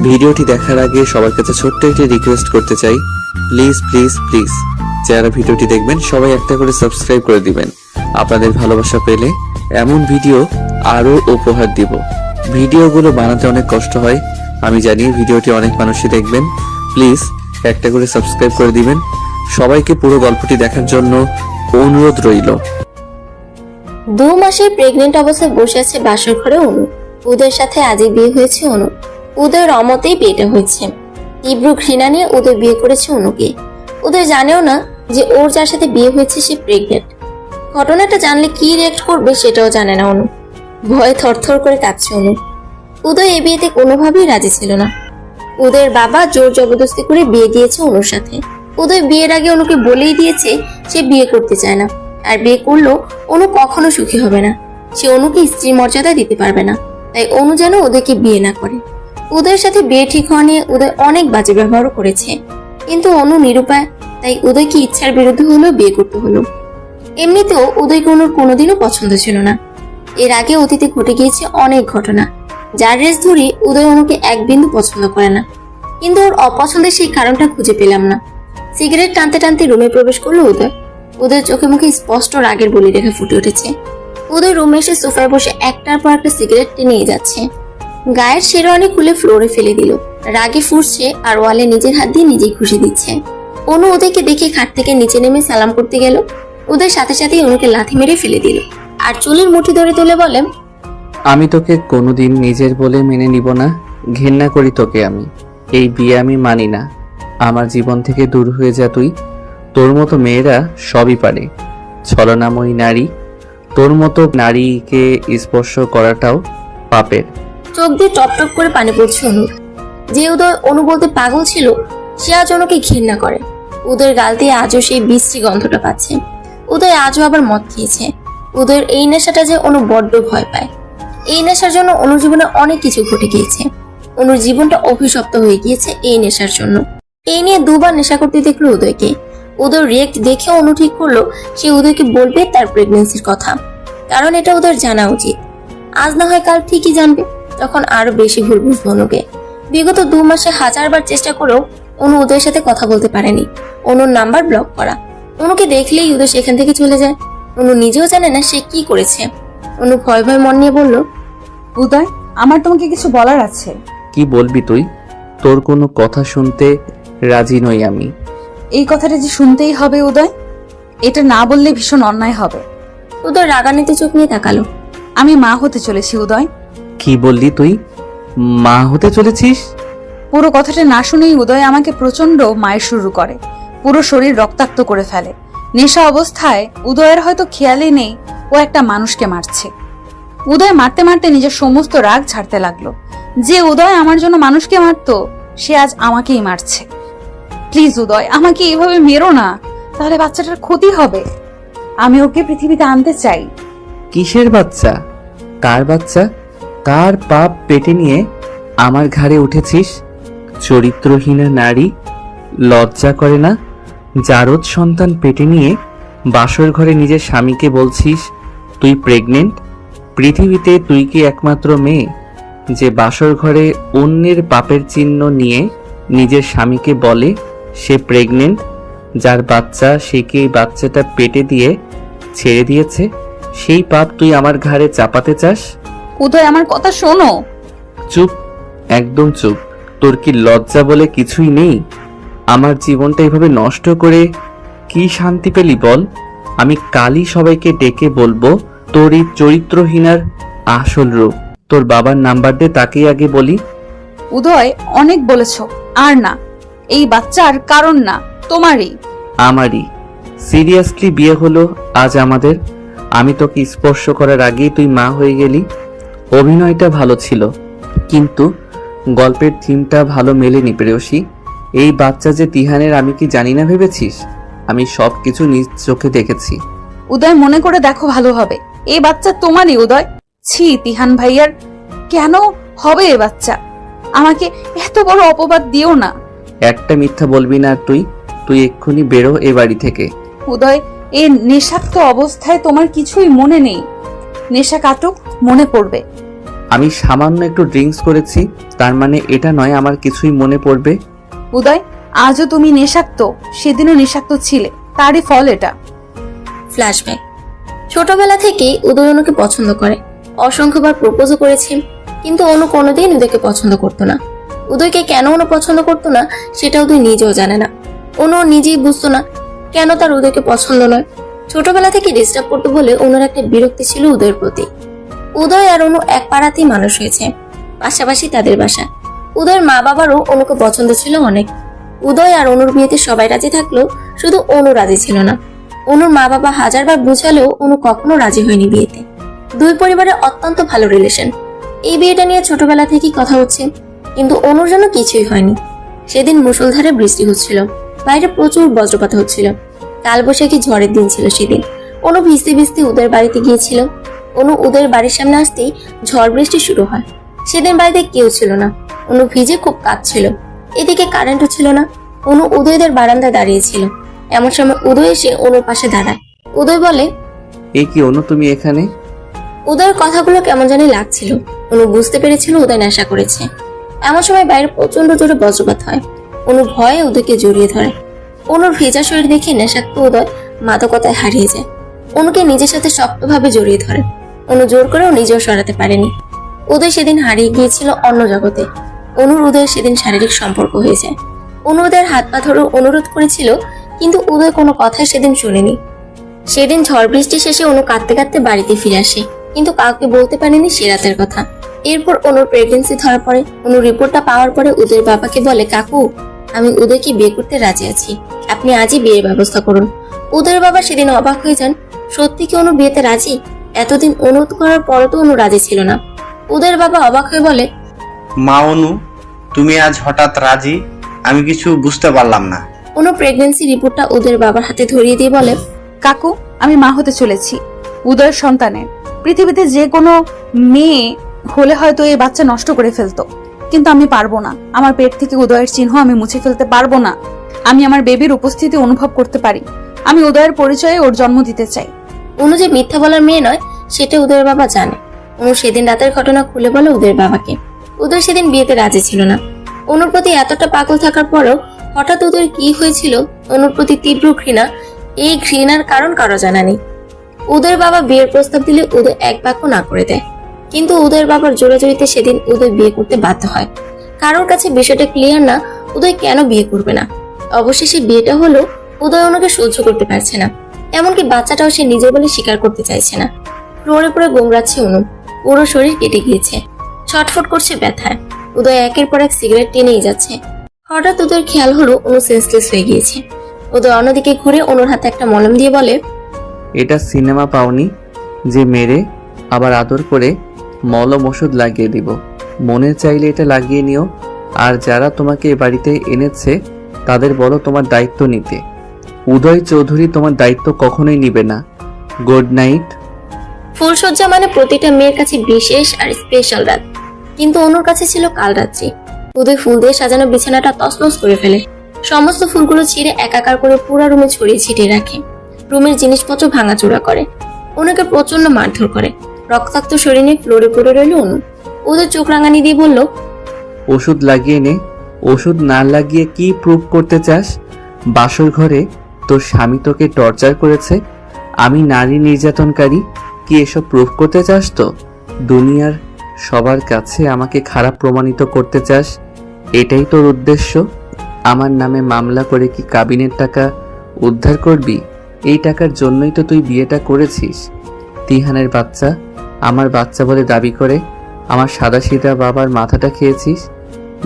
ভিডিওটি দেখার আগে সবার কাছে ছোট্ট একটি রিকোয়েস্ট করতে চাই, প্লিজ প্লিজ প্লিজ যারা ভিডিওটি দেখবেন সবাই একটা করে সাবস্ক্রাইব করে দিবেন। আপনাদের ভালোবাসা পেলে এমন ভিডিও আরো উপহার দিব। ভিডিওগুলো বানাতে অনেক কষ্ট হয়, আমি জানি। ভিডিওটি অনেক মানুষই দেখবেন, প্লিজ একটা করে সাবস্ক্রাইব করে দিবেন। সবাইকে পুরো গল্পটি দেখার জন্য অনুরোধ রইল। 2 মাসের প্রেগনেন্ট অবস্থায় বসে আছে বাসর ঘরে অনু। উদয়ের সাথে আজই বিয়ে হয়েছে অনু। উদয়ের অমতেই বিয়েটা হয়েছে। তীব্র ঘৃণা নিয়ে উদয় বিয়ে করেছে অনুকে। উদয় জানেও না যে ওর যার সাথে বিয়ে হয়েছে সে প্রেগনেন্ট। ঘটনাটা জানলে কি রিয়েক্ট করবে সেটাও জানে না অনু। ভয়ে থরথর করে কাঁপছে অনু। উদয় এই বিয়েতে কোনোভাবেই রাজি ছিল না। উদয়ের বাবা জোর জবরদস্তি করে বিয়ে দিয়েছে অনুর সাথে। উদয় বিয়ের আগে অনুকে বলেই দিয়েছে সে বিয়ে করতে চায় না, আর বিয়ে করলেও অনু কখনো সুখী হবে না। সে অনুকে স্ত্রীর মর্যাদা দিতে পারবে না, তাই অনু যেন উদয়কে বিয়ে না করে। উদয়ের সাথে বিয়ে ঠিক হওয়া নিয়ে উদয় অনেক বাজে ব্যবহারও করেছে, কিন্তু অনু নিরুপায়, তাই উদয়কে ইচ্ছার বিরুদ্ধে হলেও বিয়ে করতে হলো। এমনিতেও উদয়কে অনুর কোনোদিনও পছন্দ ছিল না। এর আগে অতীতে ঘটে গিয়েছে অনেক ঘটনা, যার রেস ধরে উদয় অনুকে এক বিন্দু পছন্দ করে না। কিন্তু ওর অপছন্দের সেই কারণটা খুঁজে পেলাম না। সিগারেট টানতে টানতে রুমে প্রবেশ করলো উদয়। উদয়ের চোখে মুখে স্পষ্ট রাগের বলি রেখা ফুটে উঠেছে। উদয় রুমে এসে সোফায় বসে একটার পর একটা সিগারেট টেনে যাচ্ছে। গায়ের শেরওয়ানি খুলে ফ্লোরে ফেলে দিল। রাগে ফুঁসছে আর ওয়ালে নিজের হাত দিয়ে নিজেই খুশি দিচ্ছে। অনু উদয়কে দেখে খাট থেকে নিচে নেমে সালাম করতে গেল। উদয় সাথে সাথেই অনুকে লাথি মেরে ফেলে দিল আর চুলের মুঠি ধরে তুলে বলে, আমি তোকে কোনোদিন নিজের বলে মেনে নিব না। ঘেন্না করি তোকে আমি। এই বিয়ে আমি মানি না। আমার জীবন থেকে দূর হয়ে যা তুই। তোর মতো মেয়েরা সবই পারে। ছলনাময়ী নারী, তোর মতো নারীকে স্পর্শ করাটাও পাপের। চোখ দিয়ে টপ টপ করে পানি পড়ছে অনুর। যে উদয় অনু বলতে পাগল ছিল, সে আজ অনুকে ঘৃণা করে। উদয়ের গাল দিয়ে আজও সেই বিশ্রী গন্ধটা পাচ্ছে। উদয় আজও আবার মদ খেয়েছে। উদয়ের এই নেশাটা যে অনু বড্ড ভয় পায়। এই নেশার জন্য অনুর জীবনে অনেক কিছু ঘটে গিয়েছে। অনুর জীবনটা অভিশপ্ত হয়ে গিয়েছে এই নেশার জন্য। এই নিয়ে 2 বার নেশা করতে দেখলো উদয়কে। উদয় রিয়েক্ট দেখে অনু ঠিক করলো সে উদয়কে বলবে তার প্রেগন্যান্সির কথা, কারণ এটা উদয়ের জানা উচিত। আজ না হয় কাল ঠিকই জানবে, তখন আরো বেশি ভুল বুঝবে অনুকে। বিগত 2 মাসে 1000 বার চেষ্টা করেও অনু উদয়ের সাথে কথা বলতে পারেনি। অনুর নাম্বার ব্লক করা। অনুকে দেখলেই উদয় সেখান থেকে চলে যায়। অনু নিজেও জানে না সে কি করেছে। অনু ভয় ভয় মন নিয়ে বলল, উদয়, আমার তোমাকে কিছু বলার আছে। কি বলবি তুই? তোর কোনো কথা শুনতে রাজি নই আমি। এই কথাটা যে শুনতেই হবে উদয়, এটা না বললে ভীষণ অন্যায় হবে। উদয় রাগান্বিত চোখ নিয়ে তাকালো। আমি মা হতে চলেছি উদয়। কি বললি তুই? মা হতে চলেছিস? পুরো কথাটা না শুনেই উদয় আমাকে প্রচন্ড মায়ের শুরু করে। পুরো শরীর রক্তাক্ত করে ফেলে। নেশা অবস্থায় উদয়ের হয়তো খেয়ালই নেই ও একটা মানুষকে মারছে। উদয় মারতে মারতে নিজের সমস্ত রাগ ছাড়তে লাগলো। যে উদয় আমার জন্য মানুষকে মারতো, সে আজ আমাকেই মারছে। প্লিজ উদয়, আমাকে এইভাবে মেরো না, তাহলে বাচ্চাটার ক্ষতি হবে। আমি ওকে পৃথিবীতে আনতে চাই। কিসের বাচ্চা? কার বাচ্চা? কার পাপ পেটে নিয়ে আমার ঘাড়ে উঠেছিস? চরিত্রহীনা নারী, লজ্জা করে না? জারদ সন্তান পেটে নিয়ে বাসর ঘরে নিজের স্বামীকে বলছিস তুই প্রেগনেন্ট? পৃথিবীতে তুই কি একমাত্র মেয়ে যে বাসর ঘরে অন্যের পাপের চিহ্ন নিয়ে নিজের স্বামীকে বলে সে প্রেগনেন্ট? যার বাচ্চা সে কি বাচ্চাটা পেটে দিয়ে ছেড়ে দিয়েছে? সেই পাপ তুই আমার ঘাড়ে চাপাতে চাস? উদয়, আমার কথা শোনো। চুপ, একদম চুপ। তোর কি লজ্জা বলে কিছুই নেই? আমার জীবনটা এভাবে নষ্ট করে কি শান্তি পেলি বল? আমি কালই সবাইকে ডেকে বলবো তোর এই চরিত্রহীনার আসল রূপ। তোর বাবার নাম্বার দে, তাকেই আগে বলি। উদয়, অনেক বলেছো, আর না। এই বাচ্চার কারণ না, তোমারই। আমারই। সিরিয়াসলি বিয়ে হলো আজ আমাদের। আমি তোকে স্পর্শ করার আগেই তুই মা হয়ে গেলি। অভিনয়টা ভালো ছিল, কিন্তু গল্পের থিমটা ভালো মেলেনি প্রেয়সী। এই বাচ্চা যে তিহানের, আমি কি জানি না ভেবেছিস? আমি সবকিছু নিজ চোখে দেখেছি। উদয়, মনে করে দেখো, ভালো হবে। এই বাচ্চা তোমারই উদয়। ছি, তিহান ভাইয়ার কেন হবে এ বাচ্চা? আমাকে এত বড় অপবাদ দিও না। একটা মিথ্যা বলবি না আর তুই। তুই এক্ষুনি বেরো এ বাড়ি থেকে। উদয়, এই নেশাক্ত অবস্থায় তোমার কিছুই মনে নেই। নেশা কাটুক, মনে পড়বে। আমি সামান্য একটু ড্রিঙ্কস করেছি, তার মানে এটা নয় আমার কিছুই মনে পড়বে। উদয়, আজও তুমি নেশাক্ত, সেদিনও নেশাক্ত ছিলে, তারই ফল এটা। ফ্ল্যাশব্যাক। ছোটবেলা থেকেই উদয় অনুকে পছন্দ করে, অসংখ্যবার প্রপোজও করেছে, কিন্তু অনু কোনোদিন উদয়কে পছন্দ করতো না। উদয়কে কেন অনু পছন্দ করতো না সেটা উদয় নিজেও জানে না। অনু নিজেই বুঝতো না কেন তার উদয়কে পছন্দ নয়। ছোটবেলা থেকে ডিস্টার্ব করতো বলে অনুর একটা বিরক্তি ছিল উদয়ের প্রতি। উদয় আর অনু এক পাড়াতেই মানুষ হয়েছে, পাশাপাশি তাদের বাসা। উদয়ের মা বাবারও অনুকে পছন্দ ছিল অনেক। উদয় আর অনুর বিয়েতে সবাই রাজি থাকলেও শুধু অনু রাজি ছিল না। অনুর মা বাবা হাজারবার বুঝালেও অনু কখনো রাজি হয়নি বিয়েতে। দুই পরিবারের অত্যন্ত ভালো রিলেশন। এই বিয়েটা নিয়ে ছোটবেলা থেকেই কথা হচ্ছে, কিন্তু অনুর জন্য কিছুই হয়নি। সেদিন মুষলধারে বৃষ্টি হচ্ছিল, বাইরে প্রচুর বজ্রপাত হচ্ছিল। কালবৈশাখী ঝড়ের দিন ছিল সেদিন। অনু ভিজতে ভিজতে উদয়ের বাড়িতে গিয়েছিল। অনু উদয়ের বাড়ির সামনে আসতেই ঝড় বৃষ্টি শুরু হয়। সেদিন বাড়িতে কেউ ছিল না। অনু ভিজে খুব কাঁদছিল। এদিকে কারেন্টও ছিল না। অনু উদয়দের বারান্দায় দাঁড়িয়েছিল। এমন সময় উদয় এসে অনুর পাশে দাঁড়ায়। উদয় বলে, এই কি অনু, তুমি এখানে? উদয়ের কথাগুলো কেমন জানি লাগছিল। অনু বুঝতে পেরেছিল উদয় নেশা করেছে। এমন সময় বাইরে প্রচন্ড জোরে বজ্রপাত হয়। অনু ভয়ে উদয়কে জড়িয়ে ধরে। অনুর ভেজা শরীর দেখে নেশাক্ত উদয় মাদকতায় হারিয়ে যায়। অনুকে নিজের সাথে শক্তভাবে জড়িয়ে ধরে। অনু জোর করেও নিজেও সরাতে পারেনি। উদয় সেদিন হারিয়ে গিয়েছিল অন্য জগতে। অনুর উদয়ের সেদিন শারীরিক সম্পর্ক হয়ে যায়। অনু উদয়ের হাত পা ধরে অনুরোধ করেছিল, কিন্তু উদয় কোনো কথাই সেদিন শুনেনি। সেদিন ঝড় বৃষ্টি শেষে অনু কাঁদতে কাঁদতে বাড়িতে ফিরে আসে, কিন্তু কাউকে বলতে পারেনি সে রাতের কথা। এরপর অনুর প্রেগনেন্সি ধরা পড়ে। অনুর রিপোর্টটা পাওয়ার পরে উদয়ের বাবাকে বলে, কাকু, আমি উদয়কে বিয়ে করতে রাজি আছি, আপনি আজই বিয়ের ব্যবস্থা করুন। উদয়ের বাবা সেদিন অবাক হয়ে যান। সত্যি কি অনু বিয়েতে রাজি? এতদিন অনুরোধ করার পরও তো অনু রাজি ছিল না। উদয়ের বাবা অবাক হয়ে বলে, মা অনু, তুমি আজ হঠাৎ রাজি? আমি কিছু বুঝতে পারলাম না। অনু প্রেগনেন্সি রিপোর্টটা উদয়ের বাবার হাতে ধরিয়ে দিয়ে বলে, কাকু, আমি মা হতে চলেছি উদয়ের সন্তানের। পৃথিবীতে যে কোনো মেয়ে হলে হয়তো এই বাচ্চা নষ্ট করে ফেলতো, কিন্তু আমি পারবো না। আমার পেট থেকে উদয়ের চিহ্ন আমি মুছে ফেলতে পারবো না। আমি আমার বেবির উপস্থিতি অনুভব করতে পারি। আমি উদয়ের পরিচয়ে ওর জন্ম দিতে চাই। অনু যে মিথ্যা বলার মেয়ে নয় সেটা উদয়ের বাবা জানে। অনু সেদিন রাতের ঘটনা খুলে বলে উদয়ের বাবাকে। উদয় সেদিন বিয়েতে রাজি ছিল না। অনুর প্রতি এতটা পাগল থাকার পরও হঠাৎ উদয়ের কি হয়েছিল, অনুর প্রতি তীব্র ঘৃণা। এই ঘৃণার কারণ কারো জানা নেই। উদয়ের বাবা বিয়ের প্রস্তাব দিলে উদয় এক বাক্য না করে দেয়, কিন্তু উদয়ের বাবার জোরাজোরিতে সেদিন উদয় বিয়ে করতে বাধ্য হয়। কারোর কাছে বিষয়টা ক্লিয়ার না উদয় কেন বিয়ে করবে না। অবশেষে বিয়েটা হলো। উদয় অনুকে সহ্য করতে পারছে না, এমনকি বাচ্চাটাও সে নিজের বলে স্বীকার করতে চাইছে না। ফ্লোরে পড়ে গোংরাচ্ছে অনু, পুরো শরীর কেটে গিয়েছে, ছটফট করছে ব্যথায়। উদয় একের পর এক সিগারেট টেনেই যাচ্ছে। হঠাৎ উদয়ের খেয়াল হলো অনু সেন্সলেস হয়ে গিয়েছে। উদয় অন্যদিকে ঘুরে অনুর হাতে একটা মলম দিয়ে বলে, এটা সিনেমা পাওনি যে মেরে আবার আদর করে মলম ওষুধ লাগিয়ে দিব? মনে চাইলে এটা লাগিয়ে নিও। আর যারা তোমাকে এ বাড়িতে এনেছে তাদের বলো তোমার দায়িত্ব নিতে। উদয় চৌধুরী তোমার দায়িত্ব কখনোই নিবে না। Good night. ফুলসজ্জা মানে প্রতিটা মেয়ের কাছে বিশেষ আর স্পেশাল রাত, কিন্তু অনুর কাছে ছিল কাল রাত্রি। উদয় ফুল দিয়ে সাজানো বিছানাটা তছনছ করে ফেলে। সমস্ত ফুলগুলো ছিঁড়ে একাকার করে পুরো রুমে ছড়িয়ে ছিটিয়ে রাখে। রুমের জিনিসপত্র ভাঙাচোরা করে। অনুকে প্রচন্ড মারধর করে। রক্তাক্ত শরীর নিয়ে ফ্লোরে পড়ে রইল অনু। উদয় চোখ রাঙানি দিয়ে বলল, ওষুধ লাগিয়ে নে। ওষুধ না লাগিয়ে কি প্রুভ করতে চাস? বাসর ঘরে তোর স্বামী তোকে টর্চার করেছে, আমি নারী নির্যাতনকারী, কি এসব প্রুভ করতে চাস? তো দুনিয়ার সবার কাছে আমাকে খারাপ প্রমাণিত করতে চাস? এটাই তোর উদ্দেশ্য? আমার নামে মামলা করে কি কাবিনের টাকা উদ্ধার করবি? এই টাকার জন্যই তো তুই বিয়েটা করেছিস। তিহানের বাচ্চা আমার বাচ্চা বলে দাবি করে আমার সাদাসিধা বাবার মাথাটা খেয়েছিস।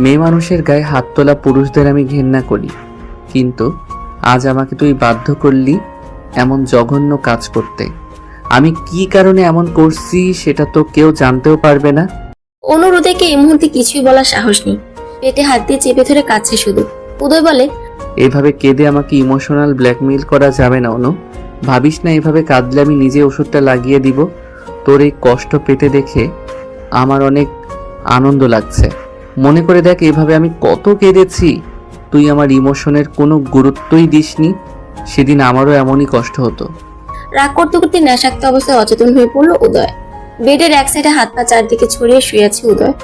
মেয়ে মানুষের গায়ে হাত তোলা পুরুষদের আমি ঘেন্না করি, কিন্তু আজ আমাকে তুই বাধ্য করলি এমন জঘন্য কাজ করতে। আমি কি কারণে এমন করছি সেটা তো কেউ জানতেও পারবে না। অনুর উদয়কে এই মুহূর্তে কিছুই বলার সাহস নেই। পেটে হাত দিয়ে চেপে ধরে কাঁদছে শুধু। উদয় বলে, এভাবে কেঁদে আমাকে ইমোশনাল ব্ল্যাকমেইল করা যাবে না অনু। ভাবিস না এভাবে কাঁদলে আমি নিজে ওষুধটা লাগিয়ে দিব। তোর এই কষ্ট পেতে দেখে আমার অনেক আনন্দ লাগছে। মনে করে দেখ এভাবে আমি কত কেঁদেছি। তুই আমার ইমোশনের কোনো গুরুত্বই দিসনি। সেদিন আমারও এমনই কষ্ট হতো। রাগ করতে করতে নেশাক্ত অবস্থায় অচেতন হয়ে পড়লো উদয়। বেডের এক সাইডে হাত পা চারদিকে ছড়িয়ে শুয়ে আছে উদয়।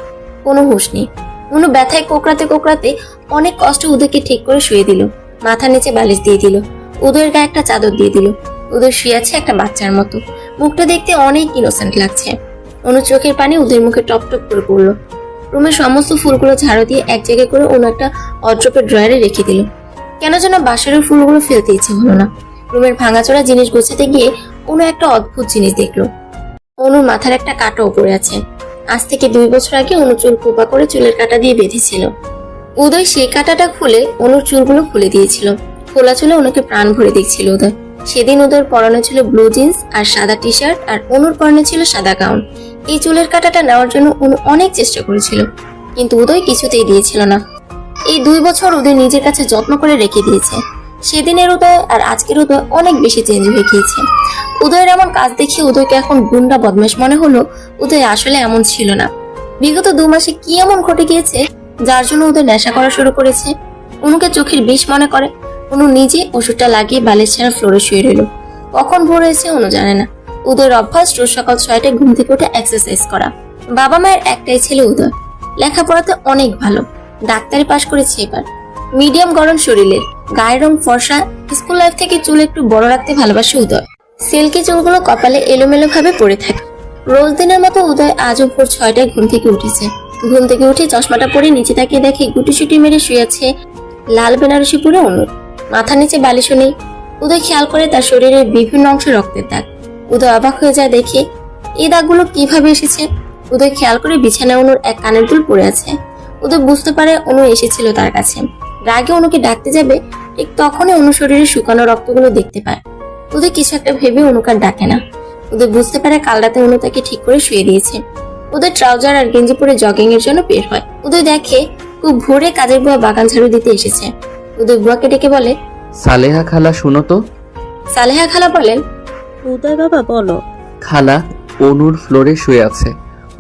কোনো হুঁশ নেই। অনু ব্যথায় কোকড়াতে কোকড়াতে অনেক কষ্ট উদয়কে ঠিক করে শুয়ে দিল। মাথার নিচে বালিশ দিয়ে দিল, উদয়ের গায়ে একটা চাদর দিয়ে দিল। উদয় শুয়ে আছে একটা বাচ্চার মতো, মুখটা দেখতে অনেক ইনোসেন্ট লাগছে। অনু চোখের পানি উদয়ের মুখে টপ টপ করে পড়লো। রুমের সমস্ত ফুলগুলো ঝাড়ু দিয়ে এক জায়গায় করে অনু একটা অড্রপের ড্রয়ারে রেখে দিল। কেন যেন বাসরের ফুলগুলো ফেলতে ইচ্ছে হলো না। রুমের ভাঙাচোরা জিনিস গোছাতে গিয়ে অনু একটা অদ্ভুত জিনিস দেখলো। অনুর মাথার একটা কাঁটা উপরে আছে। আজ থেকে 2 বছর আগে অনু চুল খোপা করে চুলের কাঁটা দিয়ে বেঁধেছিল। উদয় সেই কাঁটাটা খুলে অনুর চুলগুলো খুলে দিয়েছিল। খোলা চুলে অনুকে প্রাণ ভরে দেখছিল উদয়। সেদিন উদয়ের পরনে ছিল ব্লু জিন্স আর সাদা টি শার্ট, আর অনুর পরনে ছিল সাদা গাউন। এই চুলের কাঁটাটা নেওয়ার জন্য অনু অনেক চেষ্টা করেছিল, কিন্তু উদয় কিছুতেই দিয়েছিল না। এই 2 বছর উদয় নিজের কাছে যত্ন করে রেখে দিয়েছে। সেদিনের উদয় আর আজকের উদয় অনেক বেশি চেঞ্জ হয়ে গিয়েছে। উদয়ের এমন কাজ দেখে উদয়কে এখন গুন্ডা বদমাশ মনে হলো। উদয় আসলে এমন ছিল না। বিগত 2 মাসে কি এমন ঘটে গিয়েছে যার জন্য উদয় নেশা করা শুরু করেছে? অনুকে চোখের বিষ মনে করে। অনু নিজে ওষুধটা লাগিয়ে বালিশ ছাড়া ফ্লোরে শুয়ে রইল। কখন ভোর হয়েছে অনু জানে না। উদয়ের অভ্যাস রোজ সকাল 6টায় ঘুম থেকে উঠে এক্সারসাইজ করা। বাবা মায়ের একটাই ছেলে উদয়, লেখাপড়াতে অনেক ভালো, ডাক্তারি পাশ করেছে এবার। মিডিয়াম গড়ন শরীরের, গায়ের রং ফর্সা। স্কুল লাইফ থেকে চুল একটু বড় রাখতে ভালোবাসে উদয়। সিল্কি চুলগুলো কপালে এলোমেলো ভাবে পড়ে থাকে। রোজ দিনের মতো উদয় আজও ভোর 6টায় ঘুম থেকে উঠেছে। ঘুম থেকে উঠে চশমাটা পরে নিচে তাকিয়ে দেখে গুটিসুটি মেরে শুয়ে আছে লাল বেনারসি পরে অনু। মাথার নিচে বালিশও নেই। উদয় খেয়াল করে তার শরীরের বিভিন্ন অংশে রক্তের দাগ। উদয় অবাক হয়ে যায় দেখে এই দাগগুলো কিভাবে এসেছে। উদয় খেয়াল করে বিছানায় অনুর এক কানের দুল পড়ে আছে। উদয় বুঝতে পারে অনু এসেছিল তার কাছে। রাগে অনুকে ডাকতে যাবে, ঠিক তখনই অনু শরীরে শুকানো রক্তগুলো দেখতে পায়। উদয় কিছু একটা ভেবে অনুকে আর ডাকে না। উদয় বুঝতে পারে কাল রাতে অনু তাকে ঠিক করে শুয়ে দিয়েছে। উদয় ট্রাউজার আর গেঞ্জি পরে জগিং এর জন্য বের হয়। উদয় দেখে খুব ভোরে কাজের বুয়া বাগান ঝাড়ু দিতে এসেছে। উদয় বুয়াকে ডেকে বলে, সালেহা খালা শুনো তো। সালেহা খালা বলেন, উদয় বাবা বলো। খালা, অনুর ফ্লোরে শুয়ে আছে,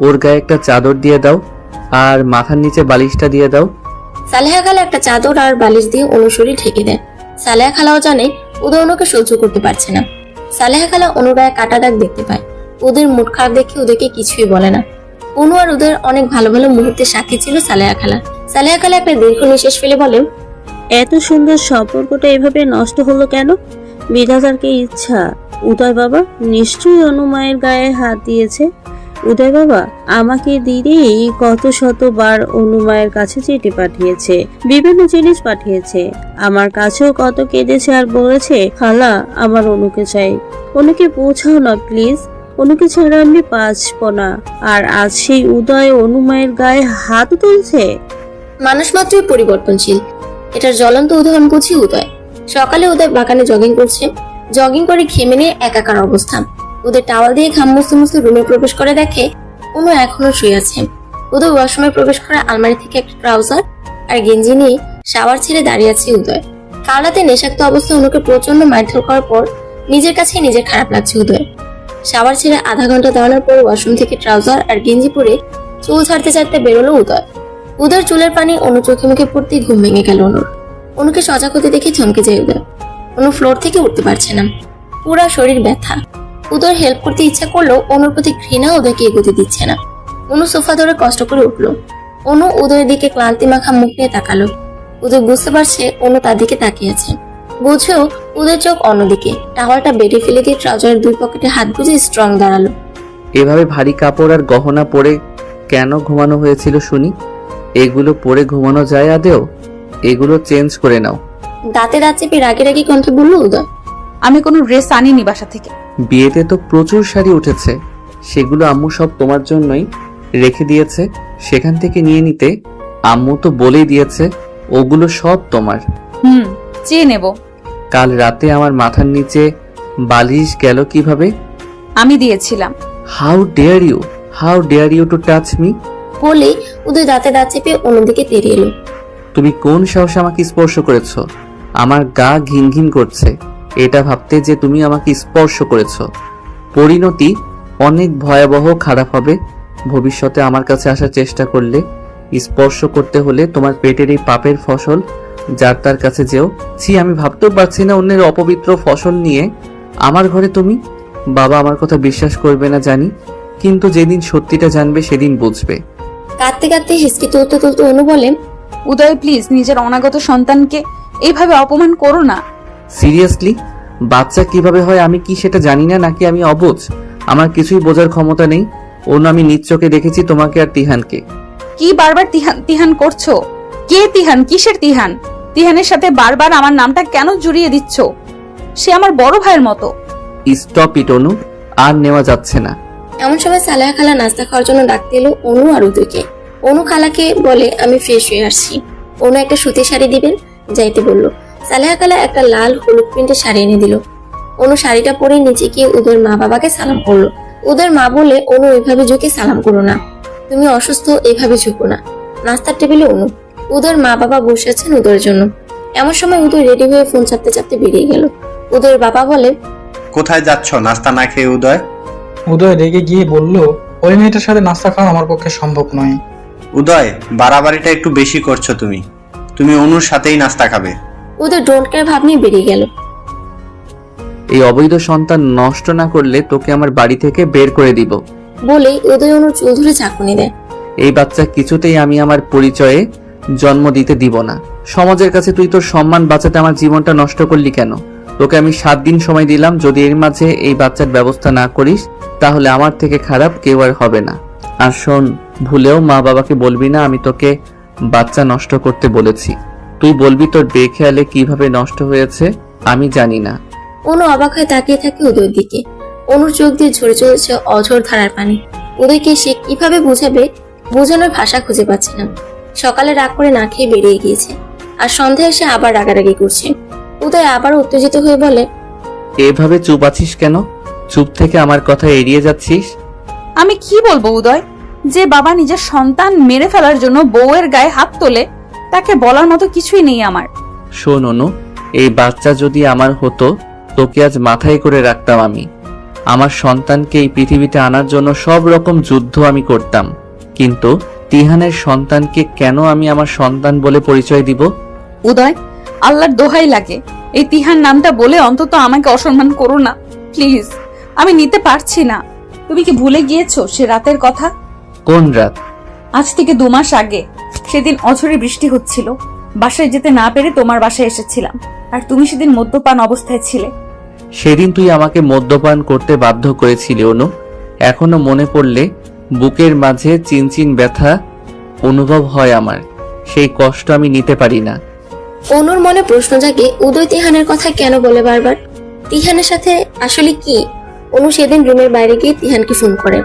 ওর গায়ে একটা চাদর দিয়ে দাও আর মাথার নিচে বালিশটা দিয়ে দাও। সালেহা খালা একটা চাদর আর বালিশ দিয়ে অনুর শরীর ঢেকে দেয়। সালেহা খালাও জানে উদয় অনুকে সহ্য করতে পারছে না। সালেহা খালা অনুর গায়ে কাটা দাগ দেখতে পায়। উদয়ের মুড খারাপ দেখে উদয়কে কিছুই বলে না। অনু আর উদয়ের অনেক ভালো ভালো মুহূর্তের সাক্ষী ছিল সালেহা খালা। সালেহা খালা একটা দীর্ঘ নিঃশ্বাস ফেলে বলে, এত সুন্দর সম্পর্কটা এভাবে নষ্ট হলো কেন? বিধাতার কি ইচ্ছা? উদয় বাবা নিশ্চয়ই অনুমায়ের গায়ে হাত দিয়েছে। উদয় বাবা আমাকে দিদি কত শতবার অনুমায়ের কাছে চিঠি পাঠিয়েছে, বিভিন্ন জিনিস পাঠিয়েছে, আমার কাছেও কত কেঁদেছে আর বলেছে খালা আমার অনুকে চাই। অনুকে বোঝাও না প্লিজ, অনুকে ছাড়া আমি বাঁচব না। আর আজ সেই উদয় অনুমায়ের গায়ে হাত তুলছে। মানুষ মাত্রই পরিবর্তনশীল, এটার জ্বলন্ত উদাহরণ বুঝি উদয়। সকালে উদয় বাগানে জগিং করছে। জগিং করে ঘেমে নিয়ে একাকার অবস্থা। উদয় টাওয়াল দিয়ে ঘাম মুছতে মুছতে রুমে প্রবেশ করে দেখে অনু এখনো শুয়ে আছে। উদয় ওয়াশরুমে প্রবেশ করে আলমারি থেকে একটা ট্রাউজার আর গেঞ্জি নিয়ে শাওয়ার ছেড়ে দাঁড়িয়ে আছে উদয়। কাল রাতে নেশাক্ত অবস্থায় অনুকে প্রচন্ড মারধর করার পর নিজের কাছে নিজের খারাপ লাগছে উদয়। শাওয়ার ছেড়ে আধা ঘন্টা দাঁড়ানোর পর ওয়াশরুম থেকে ট্রাউজার আর গেঞ্জি পরে চুল ছাড়তে ছাড়তে বেরোলো উদয়। উদয়ের চুলের পানি অনু চোখে মুখে পড়তেই ঘুম ভেঙে গেল অনুর। অনুকে সজাগ হতে দেখে থমকে যায় উদয়। অনু ফ্লোর থেকে উঠতে পারছে না, পুরা শরীর ব্যথা। উদয়ের হেল্প করতে ইচ্ছা করলেও অনুর প্রতি ঘৃণা উদয়কে এগোতে দিচ্ছে না। অনু সোফা ধরে কষ্ট করে উঠলো। অনু উদয়ের দিকে ক্লান্তি মাখা মুখ নিয়ে তাকালো। উদয় বুঝতে পারছে অনু তার দিকে তাকিয়ে আছে। বুঝেও উদয়ের চোখ অন্যদিকে। টাওয়ালটা বেডে ফেলে দিয়ে ট্রাউজারের 2 পকেটে হাত গুজে স্ট্রং দাঁড়ালো। এভাবে ভারী কাপড় আর গহনা পরে কেন ঘুমানো হয়েছিল শুনি? এগুলো পরে ঘুমানো যায় আদেও? এগুলো চেঞ্জ করে নাও। দাঁতে দাঁত চেপে রাগে রাগে কণ্ঠে বলল উদয়, আমি কোনো ড্রেস আনিনি বাসা থেকে। বিয়েতে তো প্রচুর শাড়ি উঠেছে, সেগুলো আম্মু সব তোমার জন্যই রেখে দিয়েছে। সেখান থেকে নিয়ে নিতে। আম্মু তো বলেই দিয়েছে ওগুলো সব তোমার। চেয়ে নেব। কাল রাতে আমার মাথার নিচে বালিশ গেল কিভাবে? আমি দিয়েছিলাম। How dare you to touch me? বলে উদয় দাঁতে দাঁত চেপে অন্যদিকে তেড়ে এলো। তুমি কোন সাহসে আমাকে স্পর্শ করেছো? আমার গা ঘিন ঘিন করছে এটা ভাবতে যে তুমি আমাকে স্পর্শ করেছো। পরিণতি অনেক ভয়াবহ খারাপ হবে ভবিষ্যতে। আমার কাছে আসার চেষ্টা করলে, স্পর্শ করতে হলে তোমার পেটের এই পাপের ফসল যার তার কাছে যেও। ছি, আমি ভাবতেও পারছি না অন্যের অপবিত্র ফসল নিয়ে আমার ঘরে তুমি। বাবা আমার কথা বিশ্বাস করবে না জানি, কিন্তু যেদিন সত্যিটা জানবে সেদিন বুঝবে। কাঁদতে কাঁদতে হিসকি তুলতে তুলতে অনু বলে, উদয় প্লিজ নিজের অনাগত সন্তানকে এইভাবে অপমান করো না। সিরিয়াসলি? বাচ্চা কিভাবে হয় আমি কি সেটা জানি না নাকি আমি অবুঝ? আমার কিছুই বোঝার ক্ষমতা নেই। অন্য আমি নিজ চোখে দেখেছি তোমাকে আর তিহানকে। কি বারবার তিহান তিহান করছো? কে তিহান? কিসের তিহান? তিহানের সাথে বারবার আমার নামটা কেন জড়িয়ে দিচ্ছ? সে আমার বড় ভাইয়ের মতো। স্টপ ইট অনু, আর নেওয়া যাচ্ছে না। এমন সময় সালেহা খালা নাস্তা খাওয়ার জন্য ডাকতে এলো অনু আর উদয়কে। অনু খালাকে বলে, আমি ফ্রেশ হয়ে আসছি। অনু একটা সুতির শাড়ি দিবেন, যাইতে বলল। সালেহা খালা একটা লাল হলুদ প্রিন্টের শাড়ি এনে দিল। অনু শাড়িটা পরে নিচে গিয়ে উদয়ের মা বাবাকে সালাম করলো। উদয়ের মা বলে, অনু এভাবে ঝুঁকে সালাম করো না, তুমি অসুস্থ, এভাবে ঝুঁকো না। নাস্তার টেবিলে অনু, উদয়ের মা বাবা বসে আছেন উদয়ের জন্য। এমন সময় উদয় রেডি হয়ে ফোন চাপতে চাপতে বেরিয়ে গেল। উদয়ের বাবা বলে, কোথায় যাচ্ছ নাস্তা না খেয়ে উদয়? উদয় রেগে গিয়ে বলল, ওই মেয়েটার সাথে নাস্তা খাওয়া আমার পক্ষে সম্ভব নয়। উদয়, বাড়াবাড়িটা একটু বেশি করছো তুমি। তুমি অনুর সাথেই নাস্তা খাবে। উদয় ডোন্ট কেয়ার ভাব নিয়ে বেরিয়ে গেল। এই অবৈধ সন্তান নষ্ট না করলে তোকে আমার বাড়ি থেকে বের করে দিব। বলেই উদয় অনুর চুল ধরে চাকুনি দেয়। এই বাচ্চা কিছুতেই আমি আমার পরিচয়ে জন্ম দিতে দিব না। সমাজের কাছে তুই তোর সম্মান বাঁচাতে আমার জীবনটা নষ্ট করলি কেন? তোকে আমি 7 দিন সময় দিলাম, যদি এর মাঝে এই বাচ্চার ব্যবস্থা না করিস তাহলে আমার থেকে খারাপ কেউ আর হবে না। আর শোন, ভুলেও মা বাবাকে বলবি না আমি তোকে বাচ্চা নষ্ট করতে বলেছি। তুই বলবি তোর বেখেয়ালে কিভাবে নষ্ট হয়েছে আমি জানি না। অনু অবাক হয়ে তাকিয়ে থাকে উদয়ের দিকে। অনুর চোখ দিয়ে ঝরে চলেছে অঝোর ধারার পানি। উদয়কে সে কিভাবে বুঝাবে, বোঝানোর ভাষা খুঁজে পাচ্ছে না। সকালে রাগ করে না খেয়ে বেরিয়ে গিয়েছে, আর সন্ধ্যায় এসে আবার রাগারাগি করছে। উদয় আবার উত্তেজিত হয়ে বলে, এভাবে চুপ আছিস কেন? চুপ থেকে আমার কথা এড়িয়ে যাচ্ছিস। আমি কি বলবো উদয়? যে বাবা নিজের সন্তান মেরে ফেলার জন্য বউয়ের গায়ে হাত তোলে, তাকে বলার মতো কিছুই নেই আমার। শোন অনু, এই বাচ্চা যদি আমার হতো তোকে আজ মাথায় করে রাখতাম আমি। আমার সন্তানকে এই পৃথিবীতে আনার জন্য সব রকম যুদ্ধ আমি করতাম, কিন্তু তিহানের সন্তানকে কেন আমি আমার সন্তান বলে পরিচয় দিব? উদয়, আল্লাহর দোহাই লাগে, এই তিহান নামটা বলে অন্তত আমাকে অসম্মান করো না প্লিজ। আমি নিতে পারছি না। তুমি কি ভুলে গিয়েছো সে রাতের কথা? কোন রাত? আজ থেকে 2 মাস আগে। সেদিন অঝরে বৃষ্টি হচ্ছিল, বাসায় যেতে না পেরে তোমার বাসায় এসেছিলাম, আর তুমি সেদিন মদ্যপান অবস্থায় ছিলে। সেদিন তুই আমাকে মদ্যপান করতে বাধ্য করেছিলি অনু। এখনো মনে পড়লে বুকের মাঝে চিনচিন ব্যথা অনুভব হয় আমার। সেই কষ্ট আমি নিতে পারি না। অনুর মনে প্রশ্ন জাগে, উদয় তিহানের কথা কেন বলে বারবার? তিহানের সাথে আসলে কি? অনু সেদিন রুমের বাইরে গিয়ে তিহানকে ফোন করে।